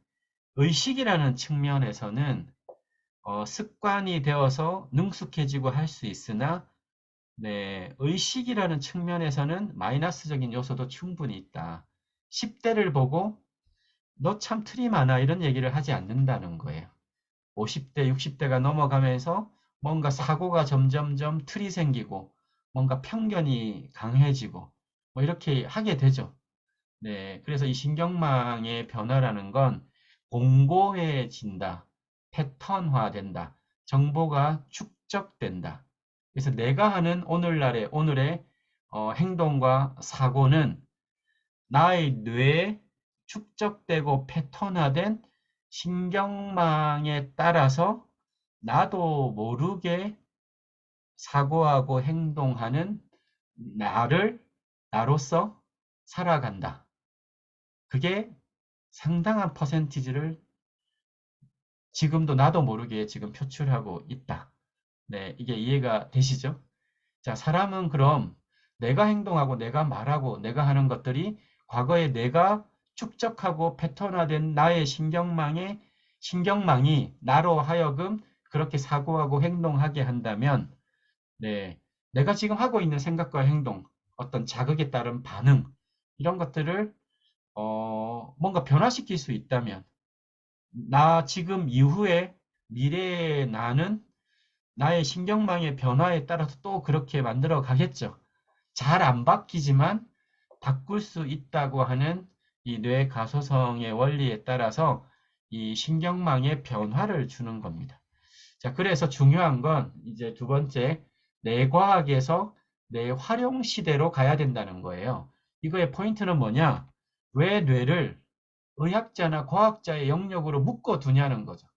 의식이라는 측면에서는 습관이 되어서 능숙해지고 할 수 있으나 네, 의식이라는 측면에서는 마이너스적인 요소도 충분히 있다. 10대를 보고 너 참 틀이 많아 이런 얘기를 하지 않는다는 거예요. 50대, 60대가 넘어가면서 뭔가 사고가 점점점 틀이 생기고 뭔가 편견이 강해지고 뭐 이렇게 하게 되죠. 네, 그래서 이 신경망의 변화라는 건 공고해진다, 패턴화된다, 정보가 축적된다. 그래서 내가 하는 오늘의 행동과 사고는 나의 뇌에 축적되고 패턴화된 신경망에 따라서 나도 모르게 사고하고 행동하는 나로서 살아간다. 그게 상당한 퍼센티지를 지금도 나도 모르게 지금 표출하고 있다. 네, 이게 이해가 되시죠? 자, 사람은 그럼 내가 행동하고 내가 말하고 내가 하는 것들이 과거에 내가 축적하고 패턴화된 나의 신경망이 나로 하여금 그렇게 사고하고 행동하게 한다면, 네, 내가 지금 하고 있는 생각과 행동, 어떤 자극에 따른 반응, 이런 것들을 뭔가 변화시킬 수 있다면, 나 지금 이후에 미래의 나는 나의 신경망의 변화에 따라서 또 그렇게 만들어 가겠죠. 잘 안 바뀌지만 바꿀 수 있다고 하는 이 뇌 가소성의 원리에 따라서 이 신경망에 변화를 주는 겁니다. 자, 그래서 중요한 건 이제 두 번째, 뇌과학에서 뇌활용 시대로 가야 된다는 거예요. 이거의 포인트는 뭐냐? 왜 뇌를 의학자나 과학자의 영역으로 묶어두냐는 거죠.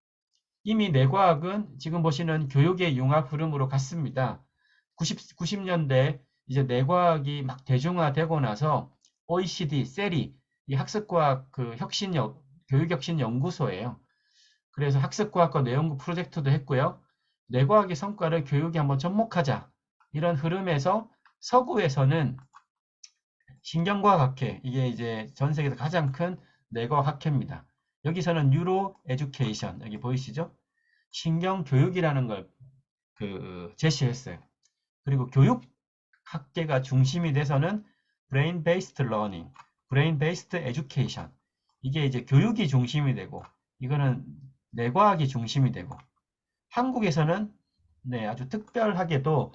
이미 뇌과학은 지금 보시는 교육의 융합 흐름으로 갔습니다. 90년대 이제 뇌과학이 막 대중화되고 나서 OECD, 세리, 이 학습과학 그 교육혁신연구소예요. 그래서 학습과학과 뇌연구 프로젝트도 했고요. 뇌과학의 성과를 교육에 한번 접목하자. 이런 흐름에서 서구에서는 신경과학학회, 이게 이제 전 세계에서 가장 큰 뇌과학 학회입니다. 여기서는 뉴로 에듀케이션, 여기 보이시죠? 신경교육이라는 걸 제시했어요. 그리고 교육 학계가 중심이 돼서는 Brain Based Learning, Brain Based Education. 이게 이제 교육이 중심이 되고, 이거는 뇌과학이 중심이 되고, 한국에서는 네, 아주 특별하게도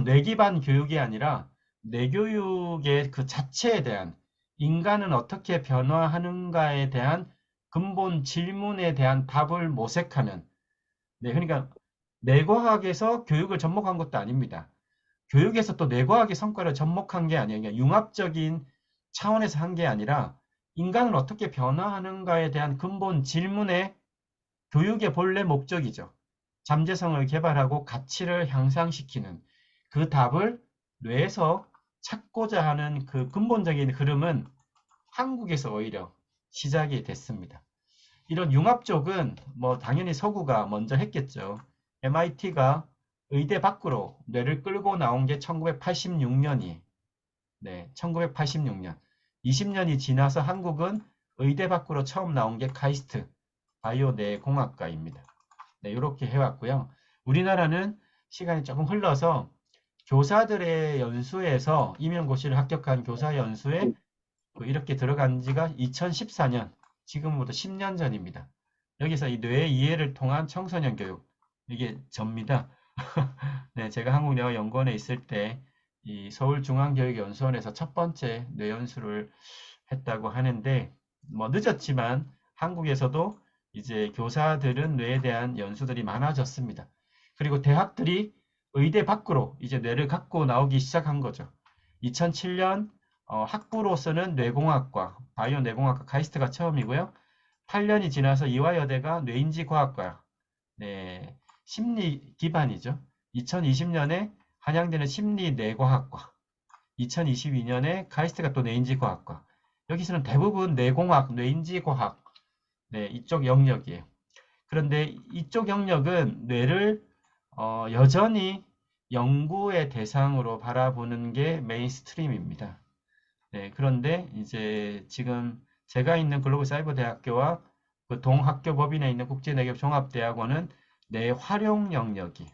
뇌 기반 교육이 아니라 뇌교육의 그 자체에 대한 인간은 어떻게 변화하는가에 대한 근본 질문에 대한 답을 모색하는 네, 그러니까 뇌과학에서 교육을 접목한 것도 아닙니다. 교육에서 또 뇌과학의 성과를 접목한 게 아니에요. 그러니까 융합적인 차원에서 한 게 아니라 인간은 어떻게 변화하는가에 대한 근본 질문에 교육의 본래 목적이죠. 잠재성을 개발하고 가치를 향상시키는 그 답을 뇌에서 찾고자 하는 그 근본적인 흐름은 한국에서 오히려 시작이 됐습니다. 이런 융합 쪽은 뭐 당연히 서구가 먼저 했겠죠. MIT가 의대 밖으로 뇌를 끌고 나온 게 1986년이에요. 네, 1986년. 20년이 지나서 한국은 의대 밖으로 처음 나온 게 카이스트, 바이오 뇌공학과입니다. 네, 이렇게 해왔고요. 우리나라는 시간이 조금 흘러서 교사들의 연수에서 임용고시를 합격한 교사 연수에 이렇게 들어간 지가 2014년, 지금부터 10년 전입니다. 여기서 이 뇌 이해를 통한 청소년 교육, 이게 접니다. 네, 제가 한국영어연구원에 있을 때 이 서울중앙교육연수원에서 첫 번째 뇌연수를 했다고 하는데 뭐 늦었지만 한국에서도 이제 교사들은 뇌에 대한 연수들이 많아졌습니다. 그리고 대학들이 의대 밖으로 이제 뇌를 갖고 나오기 시작한 거죠. 2007년 학부로서는 뇌공학과, 바이오 뇌공학과 카이스트가 처음이고요. 8년이 지나서 이화여대가 뇌인지과학과, 네, 심리 기반이죠. 2020년에 한양대는 심리뇌과학과, 2022년에 카이스트가 또 뇌인지과학과. 여기서는 대부분 뇌공학, 뇌인지과학, 네, 이쪽 영역이에요. 그런데 이쪽 영역은 뇌를 여전히 연구의 대상으로 바라보는 게 메인스트림입니다. 네, 그런데 이제 지금 제가 있는 글로벌 사이버 대학교와 그 동학교 법인에 있는 국제내교 종합대학원은 뇌 활용 영역이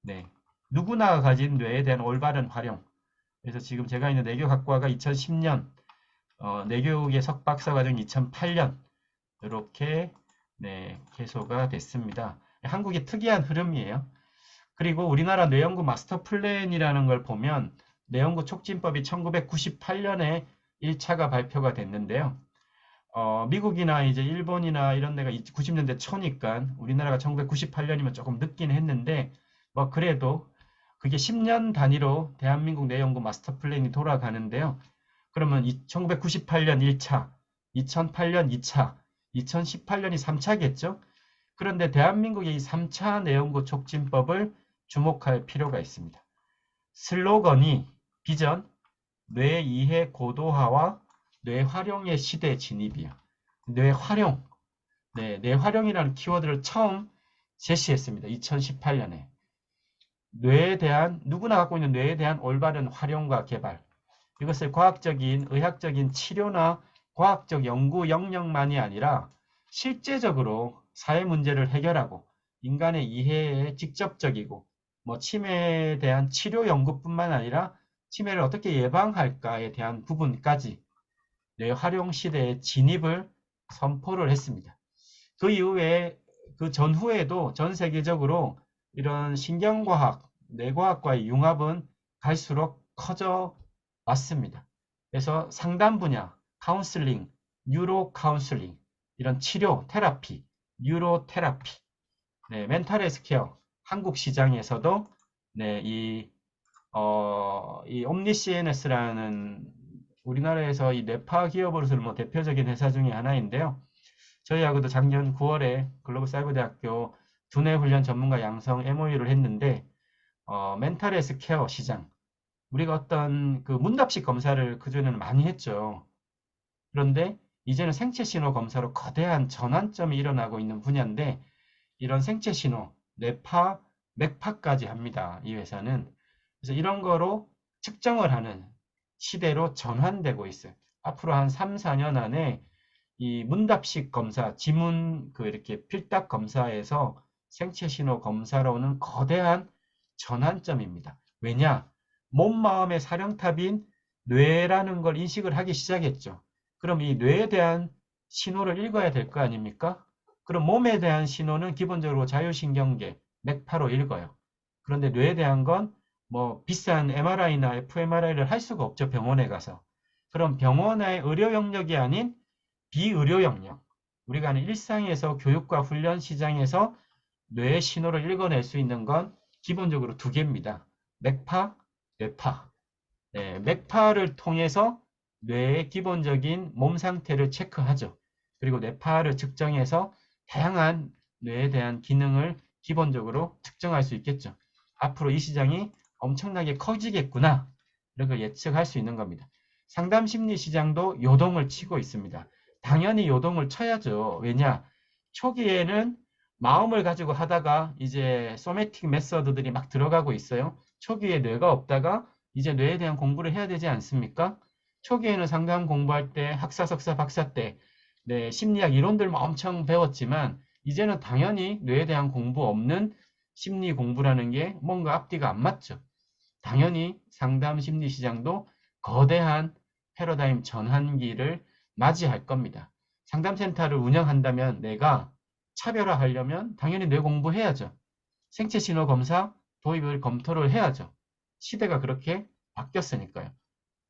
네, 누구나 가진 뇌에 대한 올바른 활용. 그래서 지금 제가 있는 내교학과가 2010년, 내교육의 석박사 과정이 2008년 이렇게 네, 개소가 됐습니다. 한국의 특이한 흐름이에요. 그리고 우리나라 뇌연구 마스터 플랜이라는 걸 보면 뇌연구 촉진법이 1998년에 1차가 발표가 됐는데요. 미국이나 이제 일본이나 이런 데가 90년대 초니까 우리나라가 1998년이면 조금 늦긴 했는데 뭐 그래도 그게 10년 단위로 대한민국 뇌연구 마스터 플랜이 돌아가는데요. 그러면 1998년 1차, 2008년 2차, 2018년이 3차겠죠? 그런데 대한민국의 이 3차 뇌연구 촉진법을 주목할 필요가 있습니다. 슬로건이 비전, 뇌 이해 고도화와 뇌 활용의 시대 진입이요. 뇌 활용, 네, 뇌 활용이라는 키워드를 처음 제시했습니다. 2018년에. 뇌에 대한, 누구나 갖고 있는 뇌에 대한 올바른 활용과 개발. 이것을 과학적인, 의학적인 치료나 과학적 연구 영역만이 아니라 실제적으로 사회 문제를 해결하고 인간의 이해에 직접적이고 뭐 치매에 대한 치료 연구뿐만 아니라 치매를 어떻게 예방할까에 대한 부분까지 뇌 활용 시대의 진입을 선포를 했습니다. 그 이후에 그 전후에도 전 세계적으로 이런 신경과학, 뇌과학과의 융합은 갈수록 커져 왔습니다. 그래서 상담 분야, 카운슬링, 뉴로 카운슬링, 이런 치료, 테라피, 뉴로 테라피, 네, 멘탈 헬스케어, 한국 시장에서도 네, 이 옴니 CNS라는 우리나라에서 이 뇌파 기업으로서 뭐 대표적인 회사 중에 하나인데요. 저희하고도 작년 9월에 글로벌 사이버대학교 두뇌 훈련 전문가 양성 MOU를 했는데 멘탈 헬스 케어 시장 우리가 어떤 그 문답식 검사를 그전에는 많이 했죠. 그런데 이제는 생체 신호 검사로 거대한 전환점이 일어나고 있는 분야인데 이런 생체 신호, 뇌파, 맥파까지 합니다. 이 회사는. 그래서 이런 거로 측정을 하는 시대로 전환되고 있어요. 앞으로 한 3, 4년 안에 이 문답식 검사, 지문 그 이렇게 필답 검사에서 생체 신호 검사로는 거대한 전환점입니다. 왜냐? 몸, 마음의 사령탑인 뇌라는 걸 인식을 하기 시작했죠. 그럼 이 뇌에 대한 신호를 읽어야 될 거 아닙니까? 그럼 몸에 대한 신호는 기본적으로 자율신경계, 맥파로 읽어요. 그런데 뇌에 대한 건 뭐 비싼 MRI나 fMRI를 할 수가 없죠. 병원에 가서. 그럼 병원의 의료 영역이 아닌 비의료 영역, 우리가 하는 일상에서 교육과 훈련 시장에서 뇌의 신호를 읽어낼 수 있는 건 기본적으로 두 개입니다. 맥파, 뇌파. 네, 맥파를 통해서 뇌의 기본적인 몸 상태를 체크하죠. 그리고 뇌파를 측정해서 다양한 뇌에 대한 기능을 기본적으로 측정할 수 있겠죠. 앞으로 이 시장이 엄청나게 커지겠구나. 이렇게 예측할 수 있는 겁니다. 상담 심리 시장도 요동을 치고 있습니다. 당연히 요동을 쳐야죠. 왜냐? 초기에는 마음을 가지고 하다가 이제 소매틱 메서드들이 막 들어가고 있어요. 초기에 뇌가 없다가 이제 뇌에 대한 공부를 해야 되지 않습니까? 초기에는 상담 공부할 때 학사, 석사, 박사 때 네, 심리학 이론들만 엄청 배웠지만 이제는 당연히 뇌에 대한 공부 없는 심리 공부라는 게 뭔가 앞뒤가 안 맞죠. 당연히 상담 심리 시장도 거대한 패러다임 전환기를 맞이할 겁니다. 상담센터를 운영한다면 내가 차별화하려면 당연히 뇌 공부해야죠. 생체 신호 검사 도입을 검토를 해야죠. 시대가 그렇게 바뀌었으니까요.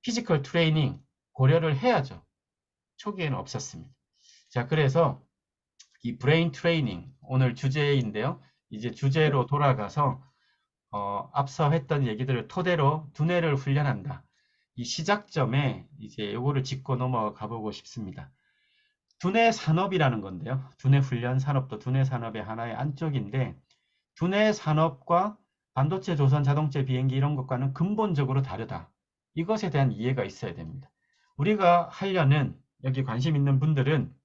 피지컬 트레이닝 고려를 해야죠. 초기에는 없었습니다. 자, 그래서 이 브레인 트레이닝 오늘 주제인데요. 이제 주제로 돌아가서 앞서 했던 얘기들을 토대로 두뇌를 훈련한다. 이 시작점에 이제 요거를 짚고 넘어가 보고 싶습니다. 두뇌 산업이라는 건데요. 두뇌 훈련 산업도 두뇌 산업의 하나의 안쪽인데 두뇌 산업과 반도체, 조선, 자동차, 비행기 이런 것과는 근본적으로 다르다. 이것에 대한 이해가 있어야 됩니다. 우리가 하려는 여기 관심 있는 분들은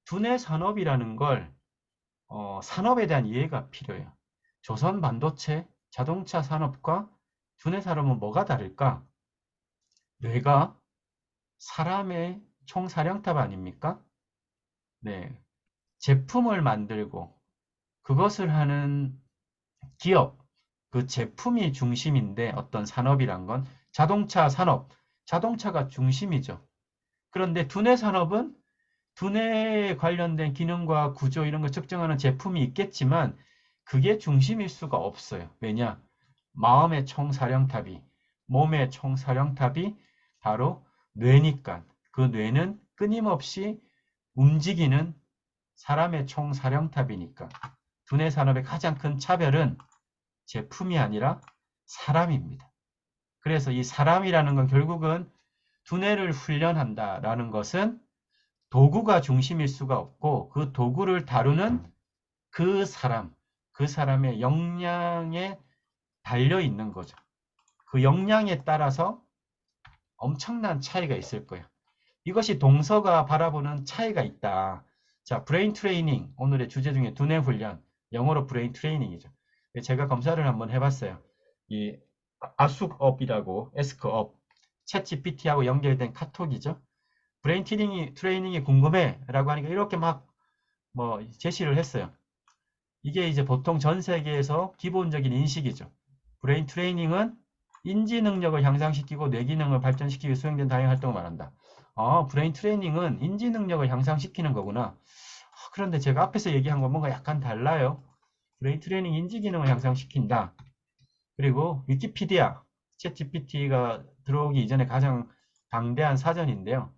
두뇌 산업이라는 걸 산업에 대한 이해가 필요해요. 조선 반도체, 자동차 산업과 두뇌 산업은 뭐가 다를까? 뇌가 사람의 총사령탑 아닙니까? 네. 제품을 만들고 그것을 하는 기업, 그 제품이 중심인데 어떤 산업이란 건 자동차 산업, 자동차가 중심이죠. 그런데 두뇌 산업은 두뇌에 관련된 기능과 구조 이런 걸 측정하는 제품이 있겠지만 그게 중심일 수가 없어요. 왜냐? 마음의 총사령탑이, 몸의 총사령탑이 바로 뇌니까 그 뇌는 끊임없이 움직이는 사람의 총사령탑이니까 두뇌 산업의 가장 큰 차별은 제품이 아니라 사람입니다. 그래서 이 사람이라는 건 결국은 두뇌를 훈련한다라는 것은 도구가 중심일 수가 없고 그 도구를 다루는 그 사람의 역량에 달려 있는 거죠. 그 역량에 따라서 엄청난 차이가 있을 거예요. 이것이 동서가 바라보는 차이가 있다. 자, 브레인 트레이닝 오늘의 주제 중에 두뇌 훈련 영어로 브레인 트레이닝이죠. 제가 검사를 한번 해봤어요. 이 아숙업이라고 에스크업 챗GPT하고 연결된 카톡이죠. 브레인 트레이닝이 궁금해 라고 하니까 이렇게 막 뭐 제시를 했어요. 이게 이제 보통 전 세계에서 기본적인 인식이죠. 브레인 트레이닝은 인지 능력을 향상시키고 뇌 기능을 발전시키기 위해 수행된 다양한 활동을 말한다. 브레인 트레이닝은 인지 능력을 향상시키는 거구나. 그런데 제가 앞에서 얘기한 건 뭔가 약간 달라요. 브레인 트레이닝 인지 기능을 향상시킨다. 그리고 위키피디아, 챗GPT가 들어오기 이전에 가장 방대한 사전인데요.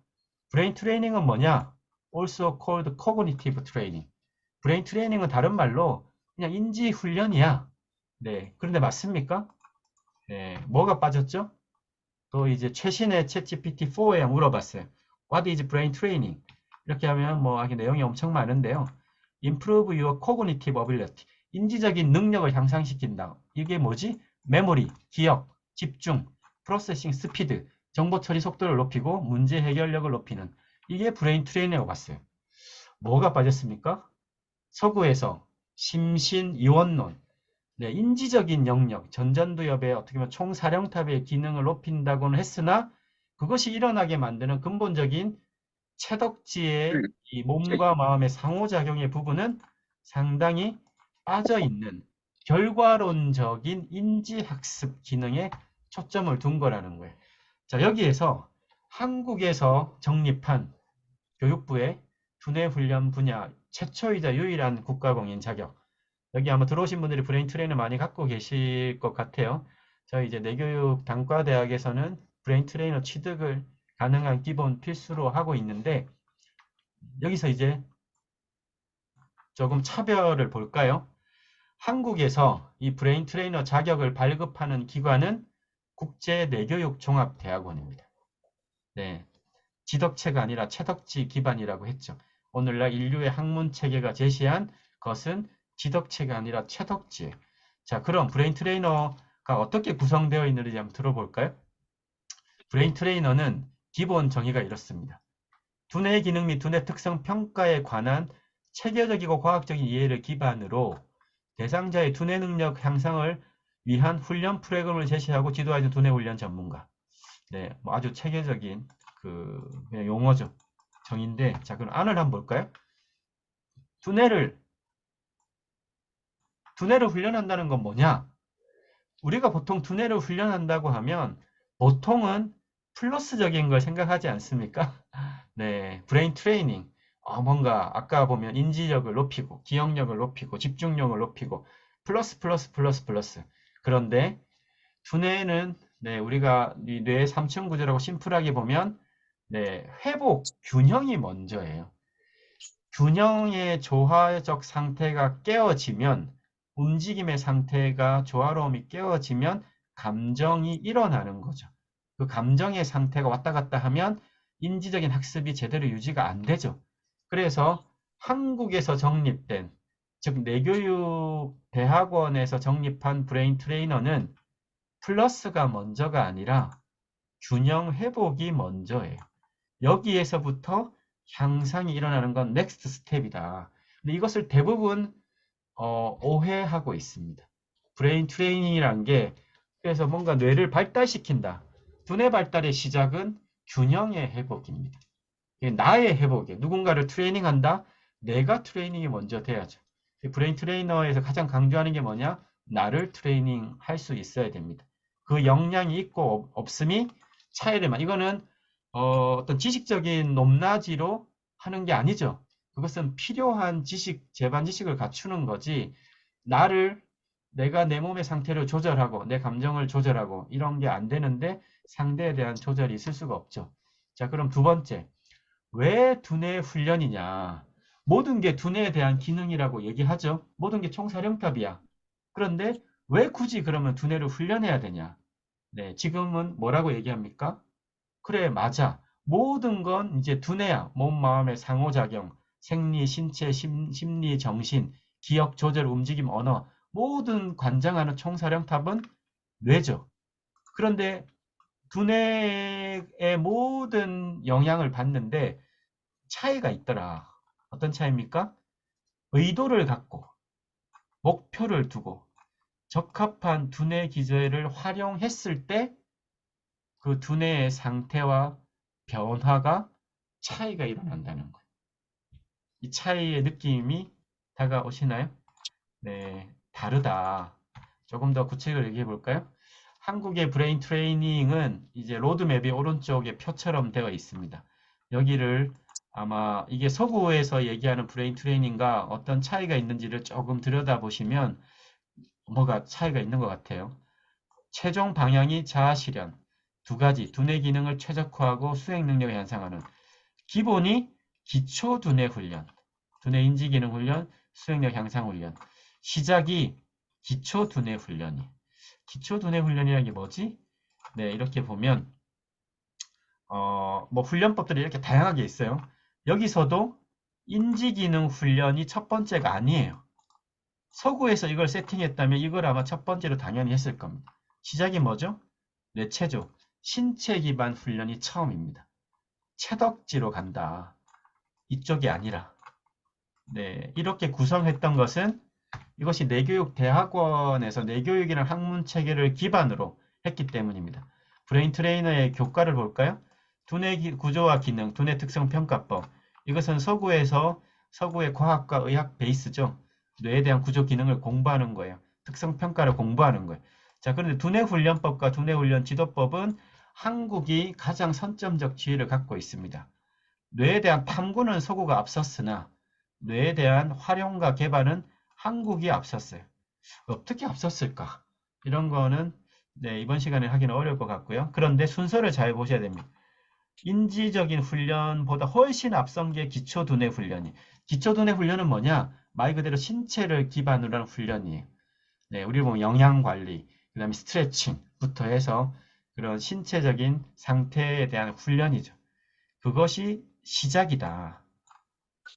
브레인 트레이닝은 뭐냐? Also called cognitive training. 브레인 트레이닝은 다른 말로 그냥 인지 훈련이야. 네. 그런데 맞습니까? 네. 뭐가 빠졌죠? 또 이제 최신의 챗GPT-4에 물어봤어요. What is brain training? 이렇게 하면 뭐 아주 내용이 엄청 많은데요. Improve your cognitive ability. 인지적인 능력을 향상시킨다. 이게 뭐지? 메모리, 기억, 집중, 프로세싱 스피드, 정보 처리 속도를 높이고 문제 해결력을 높이는 이게 브레인 트레이닝이라고 봤어요. 뭐가 빠졌습니까? 서구에서 심신 이원론, 네, 인지적인 영역, 전전두엽의 어떻게 보면 총사령탑의 기능을 높인다고는 했으나 그것이 일어나게 만드는 근본적인 채덕지의 이 몸과 마음의 상호작용의 부분은 상당히 빠져있는 결과론적인 인지학습 기능에 초점을 둔 거라는 거예요. 자, 여기에서 한국에서 정립한 교육부의 두뇌 훈련 분야 최초이자 유일한 국가공인 자격. 여기 아마 들어오신 분들이 브레인 트레이너 많이 갖고 계실 것 같아요. 저희 이제 내교육 단과대학에서는 브레인 트레이너 취득을 가능한 기본 필수로 하고 있는데 여기서 이제 조금 차별을 볼까요? 한국에서 이 브레인 트레이너 자격을 발급하는 기관은 국제내교육종합대학원입니다. 네, 지덕체가 아니라 채덕지 기반이라고 했죠. 오늘날 인류의 학문 체계가 제시한 것은 지덕체가 아니라 채덕지예요. 자, 그럼 브레인 트레이너가 어떻게 구성되어 있는지 한번 들어볼까요? 브레인 트레이너는 기본 정의가 이렇습니다. 두뇌 기능 및 두뇌 특성 평가에 관한 체계적이고 과학적인 이해를 기반으로 대상자의 두뇌 능력 향상을 위한 훈련 프로그램을 제시하고 지도하는 두뇌 훈련 전문가. 네, 뭐 아주 체계적인 그냥 용어죠. 정의인데, 자, 그럼 안을 한번 볼까요? 두뇌를 훈련한다는 건 뭐냐? 우리가 보통 두뇌를 훈련한다고 하면 보통은 플러스적인 걸 생각하지 않습니까? 네, 브레인 트레이닝. 뭔가 아까 보면 인지력을 높이고 기억력을 높이고 집중력을 높이고 플러스 플러스 플러스 플러스. 그런데 두뇌는 네, 우리가 이 뇌의 3층 구조라고 심플하게 보면 네, 회복 균형이 먼저예요. 균형의 조화적 상태가 깨어지면 움직임의 상태가 조화로움이 깨어지면 감정이 일어나는 거죠. 그 감정의 상태가 왔다 갔다 하면 인지적인 학습이 제대로 유지가 안 되죠. 그래서 한국에서 정립된, 즉 내교육 대학원에서 정립한 브레인 트레이너는 플러스가 먼저가 아니라 균형 회복이 먼저예요. 여기에서부터 향상이 일어나는 건 넥스트 스텝이다. 근데 이것을 대부분 오해하고 있습니다. 브레인 트레이닝이란 게 그래서 뭔가 뇌를 발달시킨다. 두뇌 발달의 시작은 균형의 회복입니다. 나의 회복에 누군가를 트레이닝한다. 내가 트레이닝이 먼저 돼야죠. 브레인 트레이너에서 가장 강조하는 게 뭐냐? 나를 트레이닝 할 수 있어야 됩니다. 그 역량이 있고 없음이 차이를만. 이거는 어떤 지식적인 높낮이로 하는 게 아니죠. 그것은 필요한 지식, 제반 지식을 갖추는 거지. 내가 내 몸의 상태를 조절하고 내 감정을 조절하고 이런 게 안 되는데 상대에 대한 조절이 있을 수가 없죠. 자, 그럼 두 번째. 왜 두뇌 훈련이냐? 모든 게 두뇌에 대한 기능이라고 얘기하죠. 모든 게 총사령탑이야. 그런데 왜 굳이 그러면 두뇌를 훈련해야 되냐? 네, 지금은 뭐라고 얘기합니까? 그래, 맞아. 모든 건 이제 두뇌야. 몸, 마음의 상호작용, 생리, 신체, 심리, 정신, 기억, 조절, 움직임, 언어. 모든 관장하는 총사령탑은 뇌죠. 그런데 두뇌의 모든 영향을 받는데 차이가 있더라. 어떤 차이입니까? 의도를 갖고, 목표를 두고, 적합한 두뇌 기제를 활용했을 때 그 두뇌의 상태와 변화가 차이가 일어난다는 거예요. 이 차이의 느낌이 다가오시나요? 네, 다르다. 조금 더 구체적으로 얘기해 볼까요? 한국의 브레인 트레이닝은 이제 로드맵이 오른쪽에 표처럼 되어 있습니다. 여기를 아마 이게 서구에서 얘기하는 브레인 트레이닝과 어떤 차이가 있는지를 조금 들여다보시면 뭐가 차이가 있는 것 같아요. 최종 방향이 자아 실현, 두 가지, 두뇌 기능을 최적화하고 수행 능력을 향상하는 기본이 기초 두뇌 훈련, 두뇌 인지 기능 훈련, 수행력 향상 훈련. 시작이 기초 두뇌 훈련이. 기초 두뇌 훈련이라는 게 뭐지? 네, 이렇게 보면 뭐 훈련법들이 이렇게 다양하게 있어요. 여기서도 인지 기능 훈련이 첫 번째가 아니에요. 서구에서 이걸 세팅했다면 이걸 아마 첫 번째로 당연히 했을 겁니다. 시작이 뭐죠? 뇌체조, 신체 기반 훈련이 처음입니다. 채덕지로 간다. 이쪽이 아니라. 네, 이렇게 구성했던 것은 이것이 뇌교육대학원에서 뇌교육이라는 학문 체계를 기반으로 했기 때문입니다. 브레인 트레이너의 교과를 볼까요? 두뇌 구조와 기능, 두뇌 특성 평가법. 이것은 서구의 과학과 의학 베이스죠. 뇌에 대한 구조 기능을 공부하는 거예요. 특성 평가를 공부하는 거예요. 자, 그런데 두뇌 훈련법과 두뇌 훈련 지도법은 한국이 가장 선점적 지위를 갖고 있습니다. 뇌에 대한 탐구는 서구가 앞섰으나 뇌에 대한 활용과 개발은 한국이 앞섰어요. 어떻게 앞섰을까? 이런 거는 네, 이번 시간에 하기는 어려울 것 같고요. 그런데 순서를 잘 보셔야 됩니다. 인지적인 훈련보다 훨씬 앞선 게 기초두뇌 훈련이. 기초두뇌 훈련은 뭐냐? 말 그대로 신체를 기반으로 한 훈련이에요. 네, 우리 보면 영양관리, 그 다음에 스트레칭부터 해서 그런 신체적인 상태에 대한 훈련이죠. 그것이 시작이다.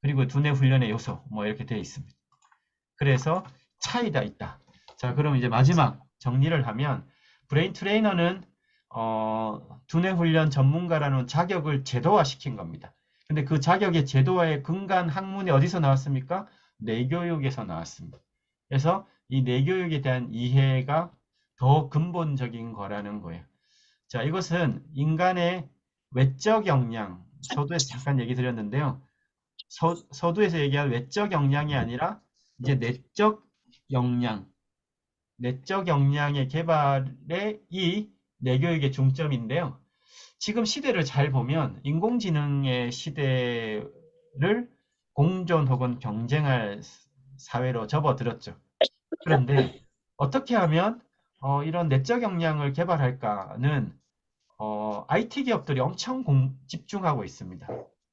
그리고 두뇌 훈련의 요소, 뭐 이렇게 되어 있습니다. 그래서 차이가 있다. 자, 그럼 이제 마지막 정리를 하면 브레인 트레이너는 두뇌 훈련 전문가라는 자격을 제도화시킨 겁니다. 근데 그 자격의 제도화의 근간 학문이 어디서 나왔습니까? 뇌교육에서 나왔습니다. 그래서 이 뇌교육에 대한 이해가 더 근본적인 거라는 거예요. 자, 이것은 인간의 외적 역량, 서두에서 잠깐 얘기 드렸는데요. 서두에서 얘기한 외적 역량이 아니라 이제 내적 역량의 개발에 이 뇌교육의 중점인데요. 지금 시대를 잘 보면 인공지능의 시대를 공존 혹은 경쟁할 사회로 접어들었죠. 그런데 어떻게 하면 이런 내적 역량을 개발할까는 IT 기업들이 엄청 집중하고 있습니다.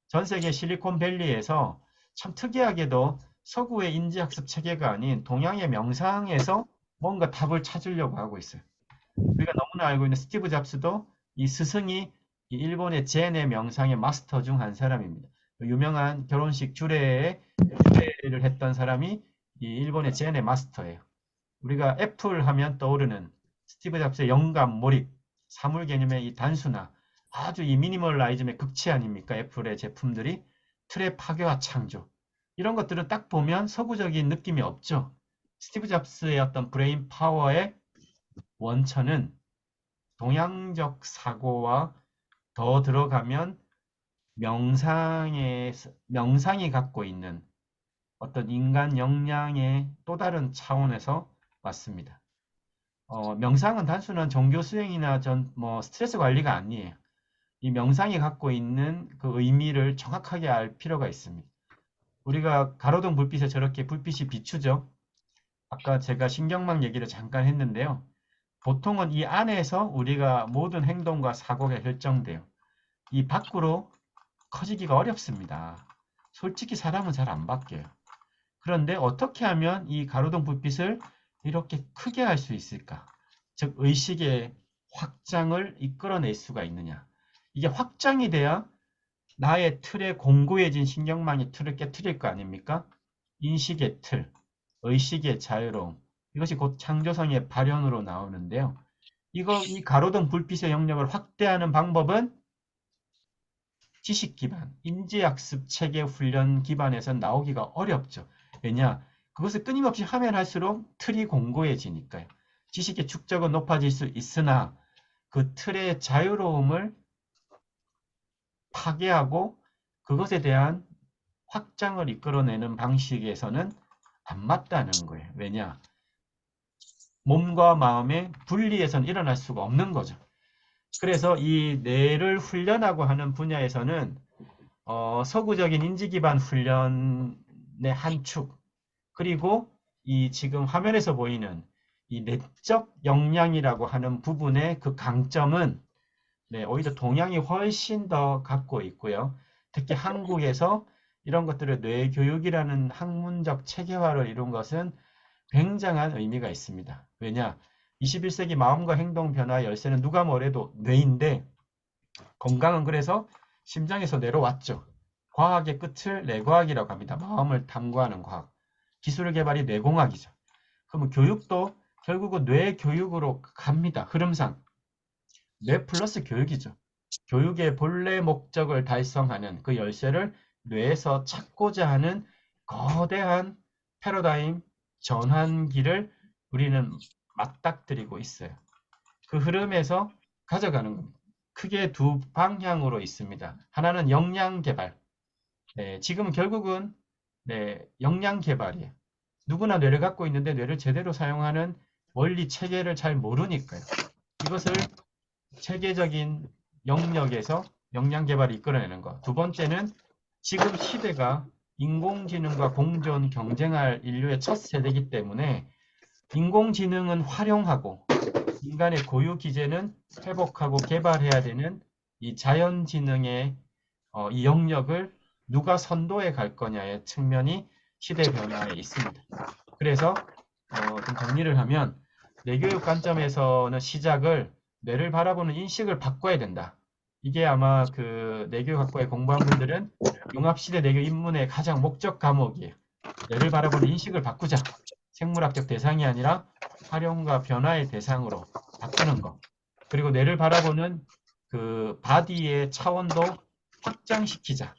전 세계 실리콘밸리에서 참 특이하게도 서구의 인지학습 체계가 아닌 동양의 명상에서 뭔가 답을 찾으려고 하고 있어요. 우리가 너무나 알고 있는 스티브 잡스도 이 스승이 이 일본의 젠의 명상의 마스터 중 한 사람입니다. 유명한 결혼식 주례를 했던 사람이 이 일본의 젠의 마스터예요. 우리가 애플 하면 떠오르는 스티브 잡스의 영감, 몰입, 사물 개념의 이 단순화, 아주 이 미니멀라이즘의 극치 아닙니까? 애플의 제품들이 틀의 파괴와 창조. 이런 것들은 딱 보면 서구적인 느낌이 없죠. 스티브 잡스의 어떤 브레인 파워의 원천은 동양적 사고와 더 들어가면 명상이 갖고 있는 어떤 인간 역량의 또 다른 차원에서 왔습니다. 명상은 단순한 종교 수행이나 스트레스 관리가 아니에요. 이 명상이 갖고 있는 그 의미를 정확하게 알 필요가 있습니다. 우리가 가로등 불빛에 저렇게 불빛이 비추죠. 아까 제가 신경망 얘기를 잠깐 했는데요. 보통은 이 안에서 우리가 모든 행동과 사고가 결정돼요. 이 밖으로 커지기가 어렵습니다. 솔직히 사람은 잘 안 바뀌어요. 그런데 어떻게 하면 이 가로등 불빛을 이렇게 크게 할 수 있을까? 즉 의식의 확장을 이끌어낼 수가 있느냐? 이게 확장이 돼야 나의 틀에 공고해진 신경망의 틀을 깨트릴 거 아닙니까? 인식의 틀, 의식의 자유로움. 이것이 곧 창조성의 발현으로 나오는데요. 이 가로등 불빛의 영역을 확대하는 방법은 지식 기반, 인지학습 체계 훈련 기반에서 나오기가 어렵죠. 왜냐? 그것을 끊임없이 하면 할수록 틀이 공고해지니까요. 지식의 축적은 높아질 수 있으나 그 틀의 자유로움을 파괴하고 그것에 대한 확장을 이끌어내는 방식에서는 안 맞다는 거예요. 왜냐? 몸과 마음의 분리에서는 일어날 수가 없는 거죠. 그래서 이 뇌를 훈련하고 하는 분야에서는 서구적인 인지 기반 훈련의 한 축, 그리고 이 지금 화면에서 보이는 이 내적 역량이라고 하는 부분의 그 강점은 네, 오히려 동양이 훨씬 더 갖고 있고요. 특히 한국에서 이런 것들을 뇌교육이라는 학문적 체계화를 이룬 것은 굉장한 의미가 있습니다. 왜냐? 21세기 마음과 행동 변화 열쇠는 누가 뭐래도 뇌인데 건강은 그래서 심장에서 내려왔죠. 과학의 끝을 뇌과학이라고 합니다. 마음을 탐구하는 과학. 기술 개발이 뇌공학이죠. 그러면 교육도 결국은 뇌교육으로 갑니다. 흐름상. 뇌 플러스 교육이죠. 교육의 본래 목적을 달성하는 그 열쇠를 뇌에서 찾고자 하는 거대한 패러다임 전환기를 우리는 맞닥뜨리고 있어요. 그 흐름에서 가져가는 겁니다. 크게 두 방향으로 있습니다. 하나는 역량 개발. 네, 지금은 결국은 네, 역량 개발이에요. 누구나 뇌를 갖고 있는데 뇌를 제대로 사용하는 원리 체계를 잘 모르니까요. 이것을 체계적인 영역에서 역량 개발을 이끌어내는 것. 두 번째는 지금 시대가 인공지능과 공존 경쟁할 인류의 첫 세대이기 때문에 인공지능은 활용하고 인간의 고유 기제는 회복하고 개발해야 되는 이 자연지능의 이 영역을 누가 선도해 갈 거냐의 측면이 시대 변화에 있습니다. 그래서 좀 정리를 하면 뇌교육 관점에서는 시작을 뇌를 바라보는 인식을 바꿔야 된다. 이게 아마 그 뇌교육학과에 공부한 분들은 융합시대 뇌교 입문의 가장 목적 과목이에요. 뇌를 바라보는 인식을 바꾸자. 생물학적 대상이 아니라 활용과 변화의 대상으로 바꾸는 것. 그리고 뇌를 바라보는 그 바디의 차원도 확장시키자.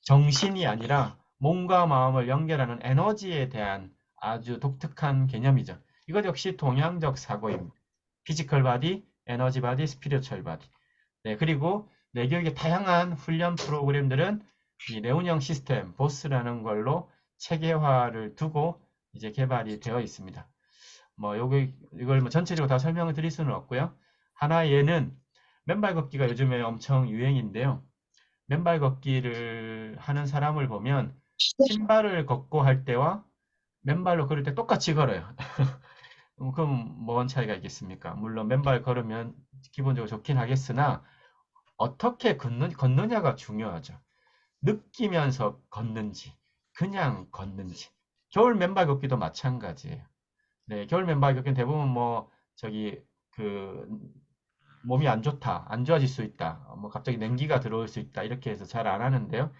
정신이 아니라 몸과 마음을 연결하는 에너지에 대한 아주 독특한 개념이죠. 이것 역시 동양적 사고입니다. 피지컬 바디, 에너지 바디, 스피리추얼 바디. 네, 그리고 뇌교육의 다양한 훈련 프로그램들은 이 뇌운영 시스템, 보스라는 걸로 체계화를 두고 이제 개발이 되어 있습니다. 뭐 이걸 뭐 전체적으로 다 설명을 드릴 수는 없고요. 하나 얘는 맨발 걷기가 요즘에 엄청 유행인데요. 맨발 걷기를 하는 사람을 보면 신발을 걷고 할 때와 맨발로 걸을 때 똑같이 걸어요. 그럼 뭔 차이가 있겠습니까? 물론 맨발 걸으면 기본적으로 좋긴 하겠으나 어떻게 걷느냐가 중요하죠. 느끼면서 걷는지, 그냥 걷는지. 겨울 맨발 걷기도 마찬가지예요. 네, 겨울 맨발 걷기는 대부분 뭐 저기 그 몸이 안 좋다, 안 좋아질 수 있다, 뭐 갑자기 냉기가 들어올 수 있다 이렇게 해서 잘 안 하는데요.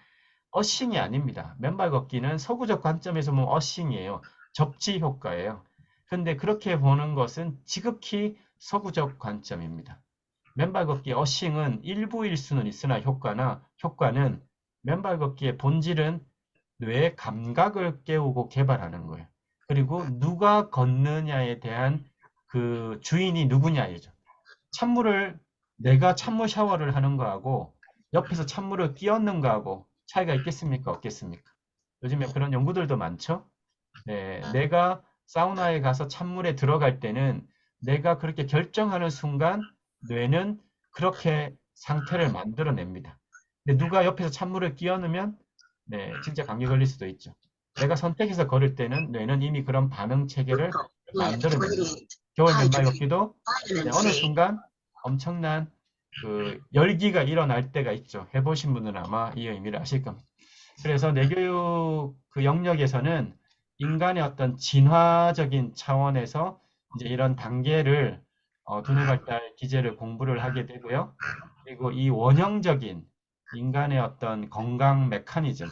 어싱이 아닙니다. 맨발 걷기는 서구적 관점에서 보면 어싱이에요. 접지 효과예요. 근데 그렇게 보는 것은 지극히 서구적 관점입니다. 맨발 걷기 어싱은 일부일 수는 있으나 효과는 맨발 걷기의 본질은 뇌의 감각을 깨우고 개발하는 거예요. 그리고 누가 걷느냐에 대한 그 주인이 누구냐이죠. 내가 찬물 샤워를 하는 거하고 옆에서 찬물을 끼얹는 거하고 차이가 있겠습니까? 없겠습니까? 요즘에 그런 연구들도 많죠. 네, 내가 사우나에 가서 찬물에 들어갈 때는 내가 그렇게 결정하는 순간 뇌는 그렇게 상태를 만들어냅니다. 근데 누가 옆에서 찬물을 끼얹으면 네, 진짜 감기 걸릴 수도 있죠. 내가 선택해서 걸을 때는 뇌는 이미 그런 반응 체계를 만들어냅니다. 겨울 맨발 걷기도 네, 어느 순간 엄청난 그 열기가 일어날 때가 있죠. 해보신 분은 아마 이 의미를 아실 겁니다. 그래서 뇌교육 그 영역에서는 인간의 어떤 진화적인 차원에서 이제 이런 단계를 두뇌 발달 기제를 공부를 하게 되고요. 그리고 이 원형적인 인간의 어떤 건강 메커니즘,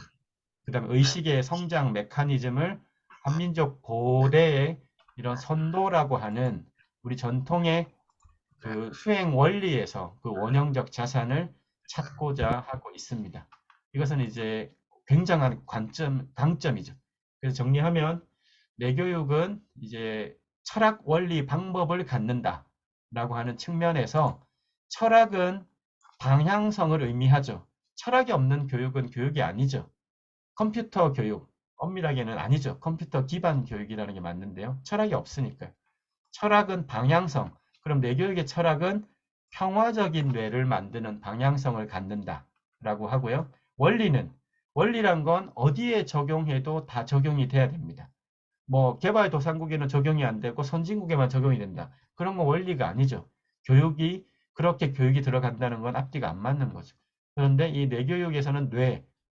그다음에 의식의 성장 메커니즘을 한민족 고대의 이런 선도라고 하는 우리 전통의 그 수행 원리에서 그 원형적 자산을 찾고자 하고 있습니다. 이것은 이제 굉장한 강점이죠. 그래서 정리하면 뇌교육은 이제 철학 원리 방법을 갖는다라고 하는 측면에서 철학은 방향성을 의미하죠. 철학이 없는 교육은 교육이 아니죠. 컴퓨터 교육, 엄밀하게는 아니죠. 컴퓨터 기반 교육이라는 게 맞는데요. 철학이 없으니까요. 철학은 방향성. 그럼 뇌교육의 철학은 평화적인 뇌를 만드는 방향성을 갖는다라고 하고요. 원리란 건 어디에 적용해도 다 적용이 돼야 됩니다. 뭐 개발도상국에는 적용이 안 되고 선진국에만 적용이 된다. 그런 건 원리가 아니죠. 그렇게 교육이 들어간다는 건 앞뒤가 안 맞는 거죠. 그런데 이 뇌교육에서는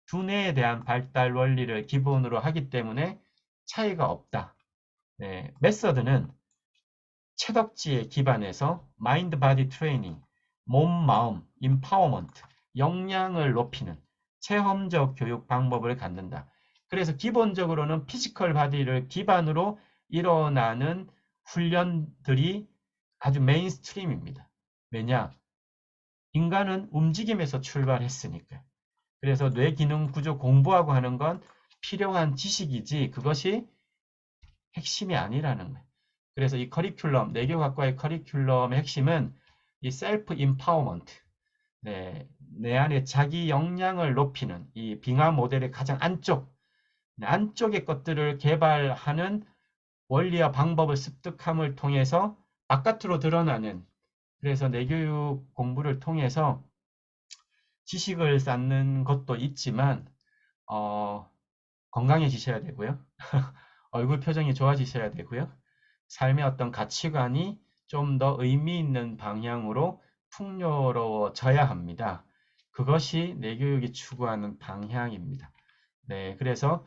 두뇌에 대한 발달 원리를 기본으로 하기 때문에 차이가 없다. 네, 메서드는 채덕지에 기반해서 마인드 바디 트레이닝, 몸, 마음, 임파워먼트, 역량을 높이는 체험적 교육 방법을 갖는다. 그래서 기본적으로는 피지컬 바디를 기반으로 일어나는 훈련들이 아주 메인스트림입니다. 왜냐? 인간은 움직임에서 출발했으니까요. 그래서 뇌 기능 구조 공부하고 하는 건 필요한 지식이지 그것이 핵심이 아니라는 거예요. 그래서 이 커리큘럼, 내교학과의 커리큘럼의 핵심은 이 셀프 임파워먼트, 네, 내 안에 자기 역량을 높이는 이 빙하 모델의 가장 안쪽의 것들을 개발하는 원리와 방법을 습득함을 통해서 바깥으로 드러나는, 그래서 내교육 공부를 통해서 지식을 쌓는 것도 있지만 건강해지셔야 되고요. 얼굴 표정이 좋아지셔야 되고요. 삶의 어떤 가치관이 좀 더 의미 있는 방향으로 풍요로워져야 합니다. 그것이 내교육이 추구하는 방향입니다. 네, 그래서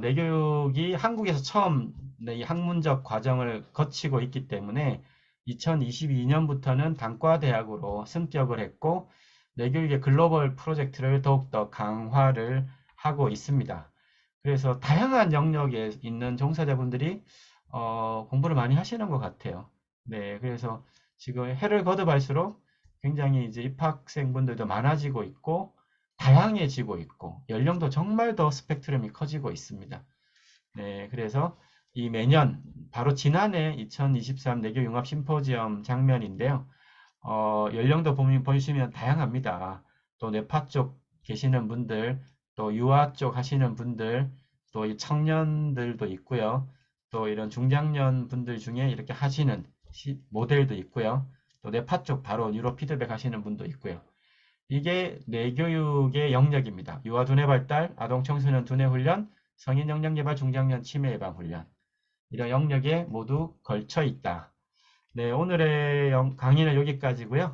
내교육이 한국에서 처음 이 학문적 과정을 거치고 있기 때문에 2022년부터는 단과대학으로 승격을 했고 내교육의 글로벌 프로젝트를 더욱더 강화를 하고 있습니다. 그래서 다양한 영역에 있는 종사자분들이 공부를 많이 하시는 것 같아요. 네, 그래서 지금 해를 거듭할수록 굉장히 이제 입학생분들도 많아지고 있고 다양해지고 있고 연령도 정말 더 스펙트럼이 커지고 있습니다. 네, 그래서 이 매년 바로 지난해 2023 내교 융합 심포지엄 장면인데요. 연령도 보시면 다양합니다. 또 뇌파 쪽 계시는 분들, 또 유아 쪽 하시는 분들, 또 이 청년들도 있고요. 또 이런 중장년 분들 중에 이렇게 하시는 모델도 있고요. 또 뇌파 쪽 바로 뉴로 피드백 하시는 분도 있고요. 이게 뇌교육의 영역입니다. 유아 두뇌 발달, 아동 청소년 두뇌 훈련, 성인 역량 개발, 중장년 치매 예방 훈련. 이런 영역에 모두 걸쳐 있다. 네, 오늘의 강의는 여기까지고요.